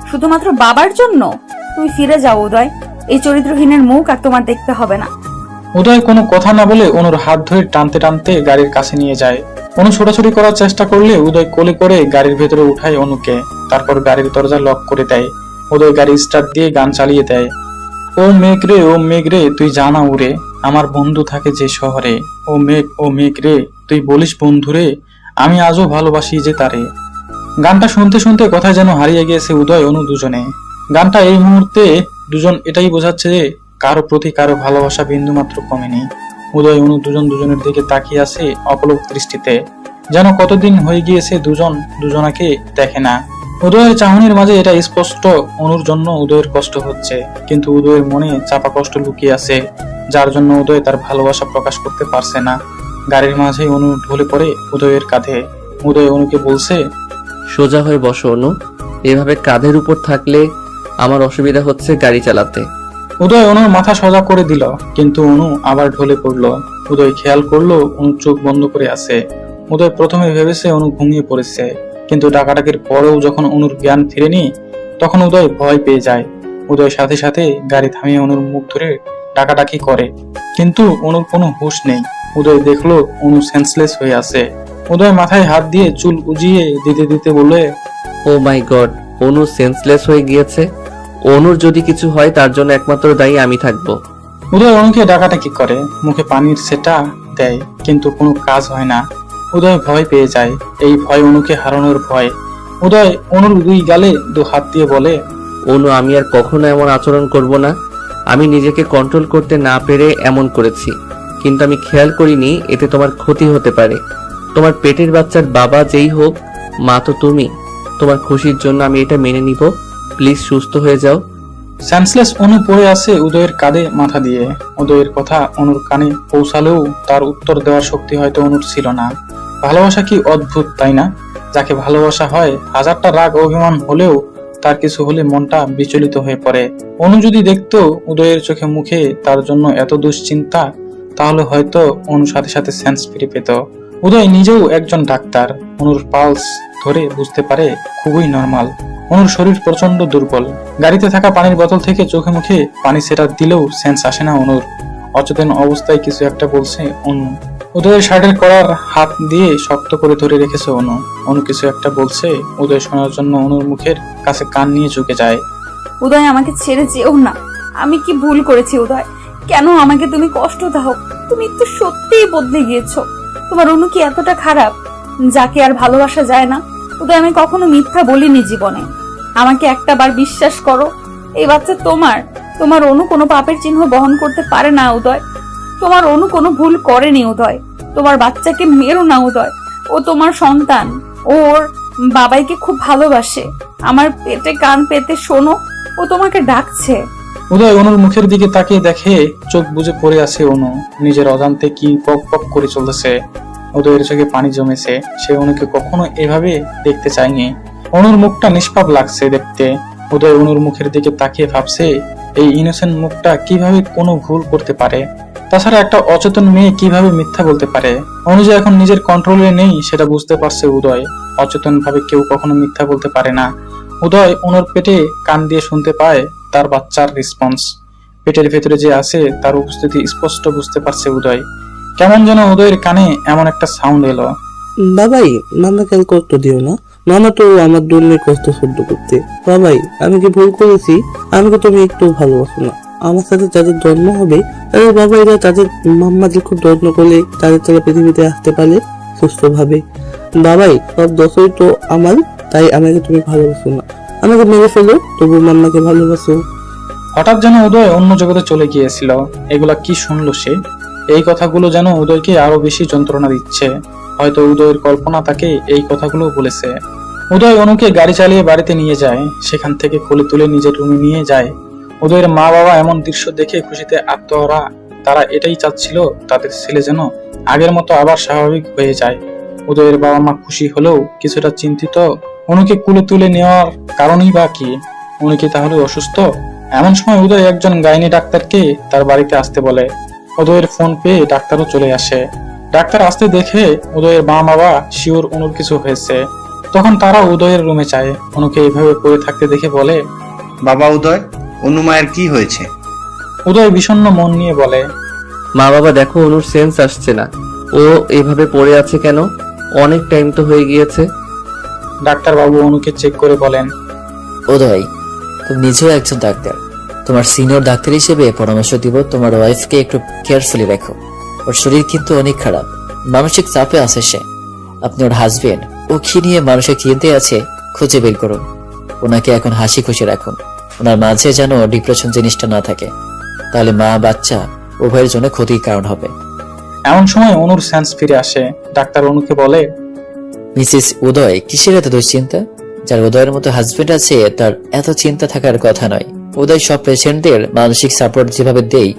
শুধুমাত্র বাবার জন্য? তুমি ফিরে যাও উদয়, এই চরিত্রহীনের মুখ আর তোমার দেখতে হবে না। উদয় কোনো কথা না বলে অনুর হাত ধরে টানতে টানতে গাড়ির কাছে নিয়ে যায়। অনু ছোটাছুটি করার চেষ্টা করলে উদয় কোলে করে গাড়ির ভেতরে উঠায় অনুকে। তারপর গাড়ির দরজা লক করে দেয়। উদয় গাড়ি স্টার্ট দিয়ে গান চালিয়ে দেয়। ও মেঘ রে, ও মেঘ রে, তুই জানা উড়ে, আমার বন্ধু থাকে যে শহরে। ও মেঘ রে, তুই বলিস বন্ধু রে, আমি আজও ভালোবাসি যে তারে। গানটা শুনতে শুনতে কোথায় যেন হারিয়ে গিয়েছে উদয় অনু দুজনে। গানটা এই মুহূর্তে দুজন এটাই বোঝাচ্ছে যে কারো প্রতি কারো ভালোবাসা বিন্দুমাত্র কমেনি। উদয় অনু দুজন দুজনের দিকে তাকিয়ে আছে অপলক দৃষ্টিতে, যেন কতদিন হয়ে গিয়েছে দুজন দুজনাকে দেখে না। উদয়ের চাহনির মাঝে এটা স্পষ্ট, অনুর জন্য উদয়ের কষ্ট হচ্ছে, কিন্তু উদয়ের মনে চাপা কষ্ট লুকিয়ে আছে, যার জন্য উদয় তার ভালোবাসা প্রকাশ করতে পারছে না। গাড়ির মাঝে অনু ঢলে পড়ে উদয়ের কাঁধে। উদয় অনুকে বলছে, সোজা হয়ে বসো অনু, এভাবে কাঁধের উপর থাকলে আমার অসুবিধা হচ্ছে গাড়ি চালাতে। উদয় অনুর মাথা সোজা করে দিল, কিন্তু অনু আবার ঢলে পড়ল। উদয় খেয়াল করলো অনু চোখ বন্ধ করে আছে। উদয় প্রথমে ভেবেছে অনু ঘুমিয়ে পড়েছে, কিন্তু ডাকাডাকির পরেও যখন অনুর জ্ঞান ফিরেনি তখন উদয় ভয় পেয়ে যায়। উদয় সাথে সাথে গাড়ি থামিয়ে অনুর মুখ ধরে ডাকাডাকি করে, কিন্তু অনুর কোনো হুঁশ নেই। উদয় দেখলো অনু সেন্সলেস হয়ে আছে। উদয় মাথায় হাত দিয়ে চুল উজিয়ে দিতে দিতে বলে, ও মাই গড, অনু সেন্সলেস হয়ে গিয়েছে। অনুর যদি কিছু হয় তার জন্য একমাত্র দায়ী আমি থাকবো। উদয় অনুকে ডাকাডাকি করে, মুখে পানির সেটা দেয়, কিন্তু কোনো কাজ হয় না। উদয় ভয় পেয়ে যায়। এই ভয় অনুকে হারানোর ভয়। উদয় অনুর দুই গালে দু হাত দিয়ে বলে, অনু, আমি আর কখনো এমন আচরণ করব না। আমি নিজেকে কন্ট্রোল করতে না পেরে এমন করেছি, কিন্তু আমি খেয়াল করিনি এতে তোমার ক্ষতি হতে পারে। তোমার পেটের বাচ্চার বাবা যেই হোক, মা তো তুমি। তোমার খুশির জন্য আমি এটা মেনে নিব। প্লিজ সুস্থ হয়ে যাও। সেন্সলেস অনু পড়ে আছে উদয়ের কাঁধে মাথা দিয়ে। উদয়ের কথা অনুর কানে পৌঁছালেও তার উত্তর দেওয়ার শক্তি হয়তো অনুর ছিল না। ভালোবাসা কি অদ্ভুত, তাই না? যাকে ভালোবাসা হয় হাজারটা রাগ অভিমান হলেও তার কিছু হলে মনটা বিচলিত হয়ে পড়ে। অনু যদি দেখতো উদয়ের চোখে মুখে তার জন্য এত দুশ্চিন্তা, তাহলে হয়তো অনুর সাথে সাথে সেন্স ফিরে পেত। উদয় নিজেও একজন ডাক্তার, অনুর পালস ধরে বুঝতে পারে খুবই নরমাল। অনুর শরীর প্রচন্ড দুর্বল। গাড়িতে থাকা পানির বোতল থেকে চোখে মুখে পানি সেটা দিলেও সেন্স আসে না অনুর। অচেতন অবস্থায় কিছু একটা বলছে অনু। উদয়ের শার্টের কলার হাত দিয়ে শক্ত করে ধরে রেখেছে অনু। অনু কিছু একটা বলছে, উদয় শোনার জন্য অনুর মুখের কাছে কান নিয়ে ঝুঁকে যায়। উদয়, আমাকে ছেড়ে যেও না। আমি কি ভুল করেছি উদয়? কেন আমাকে তুমি কষ্ট দাও? তুমি তো সত্যিই বদলে গিয়েছো। তোমার অনু কি এতটা খারাপ যাকে আর ভালোবাসা যায় না? উদয়, আমি কখনো মিথ্যা বলিনি জীবনে। আমাকে একটা বার বিশ্বাস করো, এই বাচ্চা তোমার। তোমার অনু কোনো পাপের চিহ্ন বহন করতে পারে না উদয়। তোমার অনু কোনো ভুল করেনি উদয়। তোমার বাচ্চাকে মেরো না উদয়, ও তোমার সন্তান। ওর বাবাইকে খুব ভালোবাসে। আমার পেটে কান পেতে শোনো, ও তোমাকে ডাকছে। উদয় অনুর মুখের দিকে তাকিয়ে দেখে চোখ বুজে পড়ে আছে অনু। নিজের অজান্তে কি পক পক করে চলতেছে। উদয়ের চোখে পানি জমেছে। সে অনুকে কখনো এভাবে দেখতে চায়নি। অনুর মুখটা নিষ্পাপ লাগছে দেখতে। উদয় অনুর মুখের দিকে তাকিয়ে ভাবছে, এই ইনোসেন্ট মুখটা কিভাবে কোনো ভুল করতে পারে? তাছাড়া একটা অচেতন মেয়ে কিভাবে মিথ্যা বলতে পারে? অনু যে এখন নিজের কন্ট্রোলে নেই সেটা বুঝতে পারছে উদয়। অচেতন ভাবে কেউ কখনো মিথ্যা বলতে পারে না। উদয় অনুর পেটে কান দিয়ে শুনতে পায় তার বাচ্চার রেসপন্স। পেটের ভেতরে যে আছে তার উপস্থিতি স্পষ্ট বুঝতে পারছে উদয়। কেমন যেন উদয়ের কানে এমন একটা সাউন্ড এলো। বাবাই, মামাকে আর কষ্ট দিও না। মামা তো আমার দুর্নের কষ্ট সহ্য করতে। বাবাই, আমি কি ভুল করেছি? আমাকে তুমি একটু ভালোবাসো না? আমার সাথে যাদের জন্ম হবে তাদের বাবাইরা তাদের মাম্মাদের খুব যত্ন করলে তাদের তারা পৃথিবীতে আসতে পারে সুস্থভাবে। বাবাই, সব দোষই তো আমার, তাই আমাকে তুমি ভালোবাসো না। আমাকে মেরে ফেলো, তবু মাম্মাকে ভালোবাসো। হঠাৎ যেন উদয় অন্য জগতে চলে গিয়েছিল। এগুলা কি শুনলো সে? এই কথাগুলো যেন উদয়কে আরো বেশি যন্ত্রণা দিচ্ছে। হয়তো উদয়ের কল্পনা তাকে এই কথাগুলো বলেছে। উদয় অনুকে গাড়ি চালিয়ে বাড়িতে নিয়ে যায়। সেখান থেকে কোলে তুলে নিজের রুমে নিয়ে যায়। উদয়ের মা বাবা এমন দৃশ্য দেখে খুশিতে আত্মহারা। তারা এটাই চাচ্ছিল তাদের ছেলে যেন আগের মতো আবার স্বাভাবিক হয়ে যায়। উদয়ের বাবা মা খুশি হলেও কিছুটা চিন্তিত। অনুকে কোলে তুলে নেওয়ার কারণই বা কি? উনি কি তাহলে অসুস্থ? এমন সময় উদয় একজন গাইনি ডাক্তারকে তার বাড়িতে আসতে বলে। উদয়ের ফোন পেয়ে ডাক্তারও চলে আসে। ডাক্তার আসতে দেখে উদয়ের মা বাবা শিওর অনুর কিছু হয়েছে। তখন তারা উদয়ের রুমে যায়। অনুকে এইভাবে পড়ে থাকতে দেখে বলে, বাবা উদয়, অনু মায়ের কি হয়েছে? উদয় বিষণ্ণ মন নিয়ে বলে, মা বাবা দেখো, অনুর সেন্স আসছে না। ও এভাবে পড়ে আছে কেন? অনেক টাইম তো হয়ে গিয়েছে। ডাক্তার বাবু অনুকে চেক করে বলেন, উদয়, তুমি নিজেও একজন ডাক্তার। তোমার সিনিয়র ডাক্তার হিসেবে পরামর্শ দিব, তোমার ওয়াইফকে একটু কেয়ারফুলি রাখো। ওর শরীর কিন্তু অনেক খারাপ, মানসিক চাপে আছে সে। আপনি ওর হাজবেন্ড, ও কি নিয়ে মানসিক চিন্তায় আছে খুঁজে বের করুন। ওনাকে এখন হাসি খুশি রাখুন। ওনার মাঝে যেন ডিপ্রেশন জিনিসটা না থাকে, তাহলে মা বাচ্চা উভয়ের জন্য ক্ষতির কারণ হবে। এমন সময় অনুর সেন্স ফিরে আসে। ডাক্তার অনুকে বলে, মিসেস উদয়, কিসের এত দুশ্চিন্তা? যার উদয়ের মতো হাজবেন্ড আছে তার এত চিন্তা থাকার কথা নয়। উদয় সব পেশেন্টদের মানসিক সাপোর্ট যেভাবে দেই,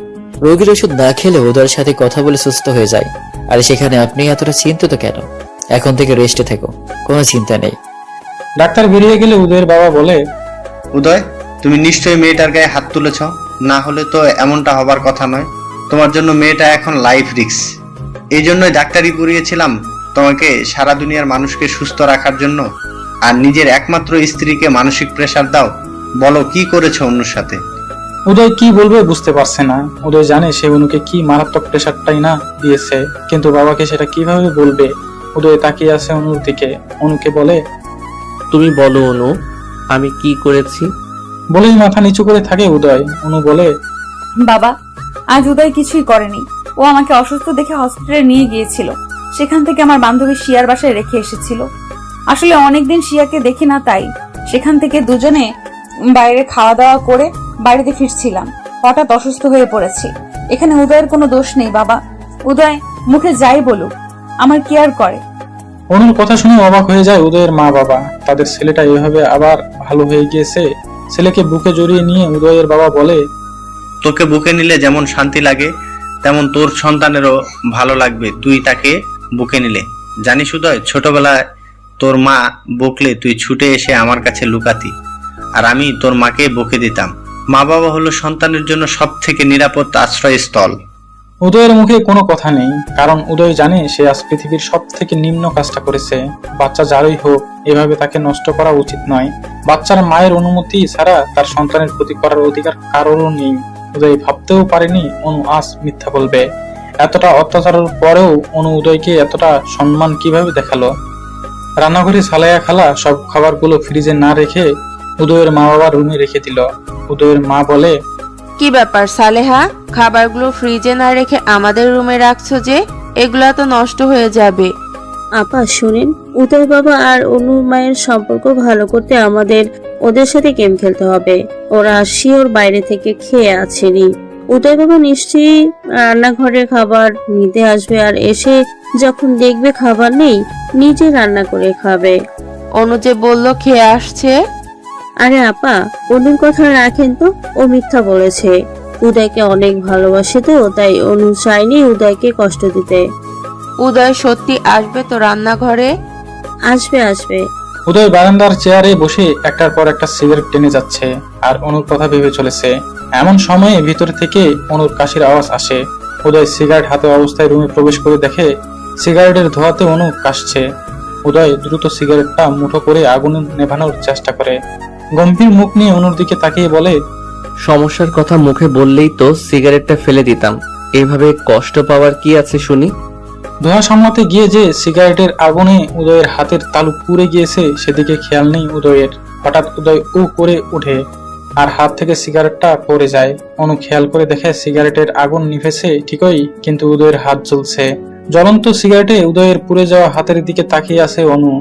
রোগীর ওষুধ না খেলে উদয়ের সাথে কথা বলে সুস্থ হয়ে যায়। আর সেখানে আপনি এতটা চিন্তিত কেন? এখন থেকে রেস্টে থেকো, কোনো চিন্তা নেই। ডাক্তার বেরিয়ে গেলে উদয়ের বাবা বলে, উদয়, তুমি নিশ্চয়ই মেয়েটার গায়ে হাত তুলেছ, না হলে তো এমনটা হবার কথা নয়। তোমার জন্য মেয়েটা এখন লাইফ রিস্ক। এই জন্যই ডাক্তারি পড়িয়েছিলাম, তোমাকে সারা দুনিয়ার মানুষকে সুস্থ রাখার জন্য। আর নিজের একমাত্র স্ত্রীকে মানসিক প্রেসার দাও? বলো, কি করেছো অনুর সাথে? উদয় কি বলবে বুঝতে পারছে না। উদয় জানে সে অনুকে কি মারাত্মক প্রেশারটাই না দিয়েছে, কিন্তু বাবাকে সেটা কিভাবে বলবে। উদয় তাকিয়ে আছে অনুর দিকে। অনুকে বলে, তুমি বলো অনু, আমি কি করেছি? বলেই মাথা নিচু করে থাকে উদয়। অনু বলে, বাবা, আজ উদয় কিছুই করেনি। ও আমাকে অসুস্থ দেখে হসপিটালে নিয়ে গিয়েছিল। সেখান থেকে আমার বান্ধবী শিয়ার বাসায় রেখে এসেছিল। আসলে অনেকদিন শিয়াকে দেখি না, তাই সেখান থেকে দুজনে বাইরে খাওয়া দাওয়া করে বাড়িতে ফিরছিলাম। হঠাৎ অসুস্থ হয়ে পড়েছি। এখানে উদয়ের কোনো দোষ নেই বাবা। উদয় মুখে যাই বলুক, আমার কেয়ার করে। অনুর কথা শুনে অবাক হয়ে যায় উদয়ের মা বাবা। তাদের ছেলেটা এভাবে আবার ভালো হয়ে গিয়েছে। ছেলেকে বুকে জড়িয়ে নিয়ে উদয়ের বাবা বলে, তোকে বুকে নিলে যেমন শান্তি লাগে, তেমন তোর সন্তানেরও ভালো লাগবে তুই তাকে বুকে নিলে। জানিস উদয়, ছোটবেলায় তোর মা বকলে তুই ছুটে এসে আমার কাছে লুকাতি, আর আমি তোর মাকে বকে দিতাম। মা বাবা হলো সন্তানের জন্য সব থেকে নিরাপদ আশ্রয়স্থল। উদয়ের মুখে কোনো কথা নেই, কারণ উদয় জানে সে আজ পৃথিবীর সব থেকে নিম্ন কাজটা করেছে। বাচ্চা যারই হোক, এভাবে তাকে নষ্ট করা উচিত নয়। বাচ্চার মায়ের অনুমতি ছাড়া তার সন্তানের প্রতি করার অধিকার কারোরও নেই। উদয় ভাবতেও পারেনি অনু আজ মিথ্যা বলবে। এতটা অত্যাচারের পরেও অনু উদয়কে এতটা সম্মান কিভাবে দেখালো। রান্নাঘরে সালাইয়া খালা সব খাবারগুলো ফ্রিজে না রেখে উদয়ের মা বাবার রুমে রেখে দিল। উদয়ের মা বলে, কি ব্যাপার সালেহা, খাবারগুলো ফ্রিজে না রেখে আমাদের রুমে রাখছো যে? এগুলা তো নষ্ট হয়ে যাবে। আপা শুনেন, উদয় বাবা আর অনুর মায়ের সম্পর্ক ভালো করতে আমাদের ওদের সাথে গেম খেলতে হবে। ওরা শিওর বাইরে থেকে খেয়ে আসেনি। উদয় বাবা নিশ্চয়ই রান্নাঘরে খাবার নিতে আসবে, আর এসে যখন দেখবে খাবার নেই, নিজে রান্না করে খাবে। অনু যে বললো খেয়ে আসছে। আরে আপা, অনুর কথা রাখেন তো, ও মিথ্যা বলেছে। উদয়কে অনেক ভালোবাসে তো, তাই অনু চায়নি উদয়কে কষ্ট দিতে। উদয় সত্যি আসবে তো রান্নাঘরে? আসবে আসবে। উদয় বারান্দার চেয়ারে বসে একটার পর একটা সিগারেট টেনে যাচ্ছে আর অনুর কথা ভেবে চলেছে। এমন সময়ে ভিতর থেকে অনুর কাশির আওয়াজ আসে। উদয় সিগারেট হাতে অবস্থায় রুমে প্রবেশ করে দেখে সিগারেটের ধোঁয়াতে অনু কাশছে। উদয় দ্রুত সিগারেটটা মুঠো করে আগুন নেভানোর চেষ্টা করে। গম্ভীর মুখ নিয়ে অনুর দিকে তাকিয়ে বলে, সমস্যার কথা মুখে বললেই তো সিগারেটটা ফেলে দিতাম, এভাবে কষ্ট পাওয়ার কি আছে শুনি? ধোঁয়া সামলাতে গিয়ে যে সিগারেটের আগুনে উদয়ের হাতের তালু পুড়ে গিয়েছে সেদিকে খেয়াল নেই উদয়ের। হঠাৎ উদয় উ করে উঠে আর হাত থেকে সিগারেটটা পড়ে যায়। অনু খেয়াল করে দেখে সিগারেটের আগুন নিভেছে ঠিকই, কিন্তু উদয়ের হাত জ্বলছে। জ্বলন্ত সিগারেটে উদয়ের পুড়ে যাওয়া হাতের দিকে তাকিয়ে আছে অনু।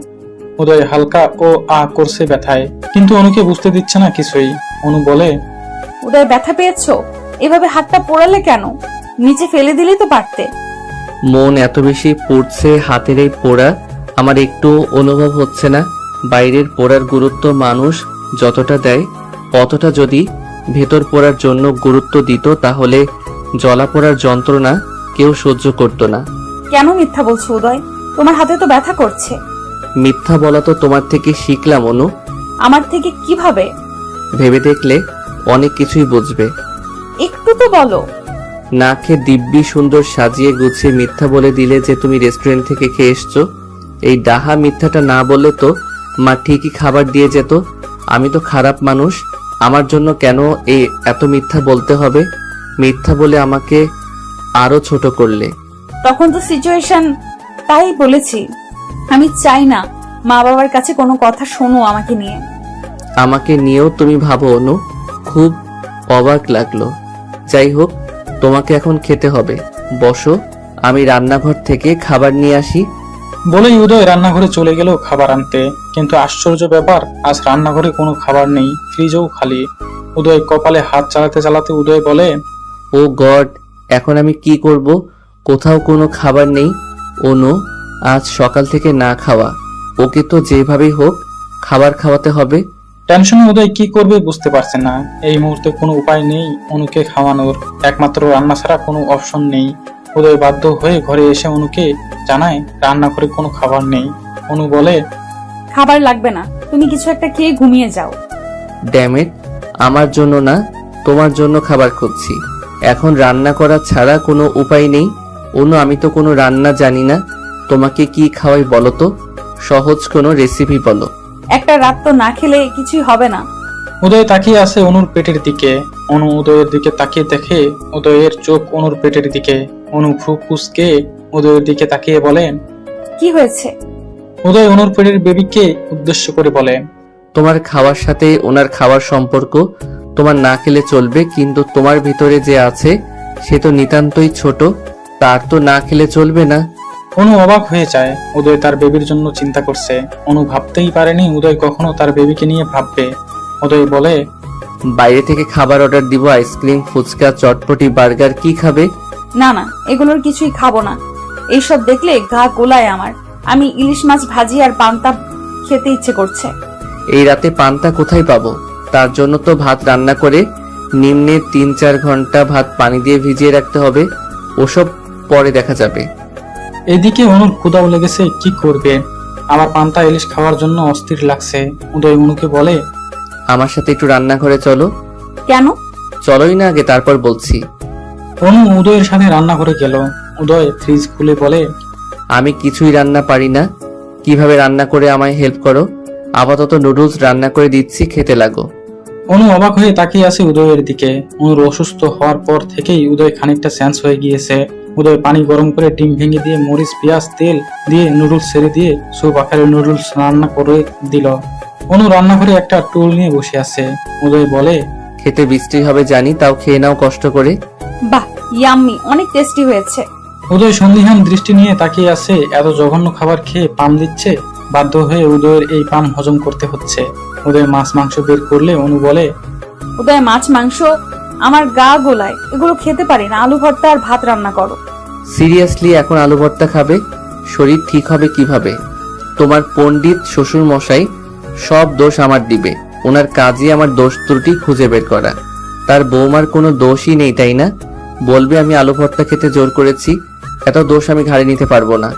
উদয় হালকা ও আ করছে ব্যথায়, কিন্তু অনুকে বুঝতে দিচ্ছে না কিছুই। অনু বলে, উদয় ব্যথা পেয়েছো? এভাবে হাতটা পোড়ালে কেন? নিচে ফেলে দিলেই তো পারতে। মন এত বেশি পড়ছে হাতের এই পোড়া, আমার একটু অনুভব হচ্ছে না। বাইরের পোড়ার গুরুত্ব মানুষ যতটা দেয়, অতটা যদি ভেতর পোড়ার জন্য গুরুত্ব দিত, তাহলে জ্বলা পোড়ার যন্ত্রণা কেউ সহ্য করতো না। কেন মিথ্যা বলছো উদয়? তোমার হাতে তো ব্যথা করছে। মিথ্যা বলা তো তোমার থেকে শিখলাম অনু। আমার থেকে কিভাবে? ভেবে দেখলে অনেক কিছুই বুঝবে। একটু তো বলো। না খেয়ে দিব্যি সুন্দর সাজিয়ে গুছিয়ে মিথ্যা বলে দিলে যে তুমি রেস্টুরেন্ট থেকে খেয়ে এসছো। এই ডাহা মিথ্যাটা না বললে তো মা ঠিকই খাবার দিয়ে যেত। আমি তো খারাপ মানুষ, আমার জন্য কেন এই এত মিথ্যা বলতে হবে? মিথ্যা বলে আমাকে আরো ছোট করলে। তখন তো সিচুয়েশন, তাই বলেছি। আমি চাই না মা বাবার কাছে কোনো কথা শোনো আমাকে নিয়ে। আমাকে নিয়েও তুমি ভাবো অনু? খুব অবাক লাগলো। যাই হোক, তোমাকে এখন খেতে হবে। বসো, আমি রান্নাঘর থেকে খাবার নিয়ে আসি। বলেই উদয় রান্নাঘরে চলে গেল খাবার আনতে। কিন্তু আশ্চর্য ব্যাপার, আজ রান্নাঘরে কোনো খাবার নেই, ফ্রিজও খালি। উদয় কপালে হাত চালাতে চালাতে উদয় বলে, ও গড, এখন আমি কি করব? কোথাও কোনো খাবার নেই। অনু আজ সকাল থেকে না খাওয়া, ওকে তো যেভাবেই হোক খাবার খাওয়াতে হবে। টেনশনে উদয় কি করবে বুঝতে পারছে না। এই মুহূর্তে কোনো উপায় নেই অনুকে খাওয়ানোর, একমাত্র রান্না ছাড়া কোনো অপশন নেই। উদয় বাধ্য হয়ে ঘরে এসে অনুকে জানায় রান্নাঘরে কোনো খাবার নেই। অনু বলে, খাবার লাগবে না, তুমি কিছু একটা খেয়ে ঘুমিয়ে যাও। ড্যামেট, আমার জন্য না, তোমার জন্য খাবার খুঁজছি। এখন রান্না করা ছাড়া কোনো উপায় নেই। অনু, আমি তো কোনো রান্না জানি না, তোমাকে কি খাওয়াই বলো তো? সহজ কোনো রেসিপি বলো। একটা রাত তো না খেলে কিছুই হবে না। উদয় তাকিয়ে আছে অনুর পেটের দিকে। অনু উদয়ের দিকে তাকিয়ে দেখে উদয়ের চোখ অনুর পেটের দিকে। অনু ভ্রু কুঁচকে উদয়ের দিকে তাকিয়ে বলে, কি হয়েছে? উদয় অনুর পেটের বেবিকে উদ্দেশ্য করে বলে, তোমার খাওয়ার সাথে ওনার খাওয়ার সম্পর্ক। তোমার না খেলে চলবে, কিন্তু তোমার ভিতরে যে আছে সে তো নিতান্তই ছোট, তার তো না খেলে চলবে না। অনু অবাক হয়ে যায়। উদয় তার বেবির জন্য চিন্তা করছে। অনু ভাবতেই পারেনি উদয় কখনো তার বেবিকে নিয়ে ভাববে। উদয় বলে, বাইরে থেকে খাবার অর্ডার দিব, আইসক্রিম, ফুচকা, চটপটি, বার্গার। কি খাবে? না না, এগুলোর কিছুই খাবো না। এইসব দেখলে গা গোলায় আমার। আমি ইলিশ মাছ ভাজি আর পান্তা খেতে ইচ্ছে করছে। এই রাতে পান্তা কোথায় পাবো? তার জন্য তো ভাত রান্না করে নিম্নে 3-4 ঘন্টা ভাত পানি দিয়ে ভিজিয়ে রাখতে হবে। ওসব পরে দেখা যাবে। এদিকে অনুর ক্ষুধাও লেগেছে, কি করবে? আবার পান্তা ইলিশ খাওয়ার জন্য অস্থির লাগছে। উদয় অনুকে বলে, আমার সাথে একটু রান্নাঘরে চলো। কেন? চলোই না আগে, তারপর বলছি। অনু উদয়ের সাথে রান্নাঘরে গেল। উদয় ফ্রিজ খুলে বলে, আমি কিছুই রান্না পারি না, কিভাবে রান্না করে আমায় হেল্প করো। আপাতত নুডলস রান্না করে দিচ্ছি, খেতে লাগো। অনু অবাক হয়ে তাকিয়ে আছে উদয়ের দিকে। অনুর অসুস্থ হওয়ার পর থেকেই উদয় খানিকটা সেন্স হয়ে গিয়েছে। উদয় পানি গরম করে ডিম ভেঙে দিয়ে মরিচ পেঁয়াজ তেল দিয়ে নুডলস ছেড়ে দিয়ে স্যুপ আকারে নুডলস রান্না করে দিল। অনু রান্নাঘরে একটা টুল নিয়ে বসে আছে। উদয় বলে, খেতে বৃষ্টি হবে জানি, তাও খেয়ে নাও কষ্ট করে। বাহ, ইয়াম্মি, অনেক টেস্টি হয়েছে। উদয় সন্দিহান দৃষ্টি নিয়ে তাকিয়ে আছে। এত জঘন্য খাবার খেয়ে পাম দিচ্ছে। বাধ্য হয়ে উদয়ের এই পাম হজম করতে হচ্ছে। উদয় মাছ মাংস বের করলে অনু বলে, উদয় মাছ মাংস আমার গা গোলায়, এগুলো খেতে পারি না। আলু ভর্তা আর ভাত রান্না করো। সিরিয়াসলি এখন আলু ভর্তা খাবে? শরীর ঠিক হবে কিভাবে? তোমার পণ্ডিত শ্বশুর মশাই সব দোষ আমার দিবে। ওনার কাজই আমার দোষ ত্রুটি খুঁজে বের করা। তার বৌমার কোনো দোষই নেই, তাই না? বলবে আমি আলু ভর্তা খেতে জোর করেছি। এত দোষ আমি ঘাড়ে নিতে পারবো না।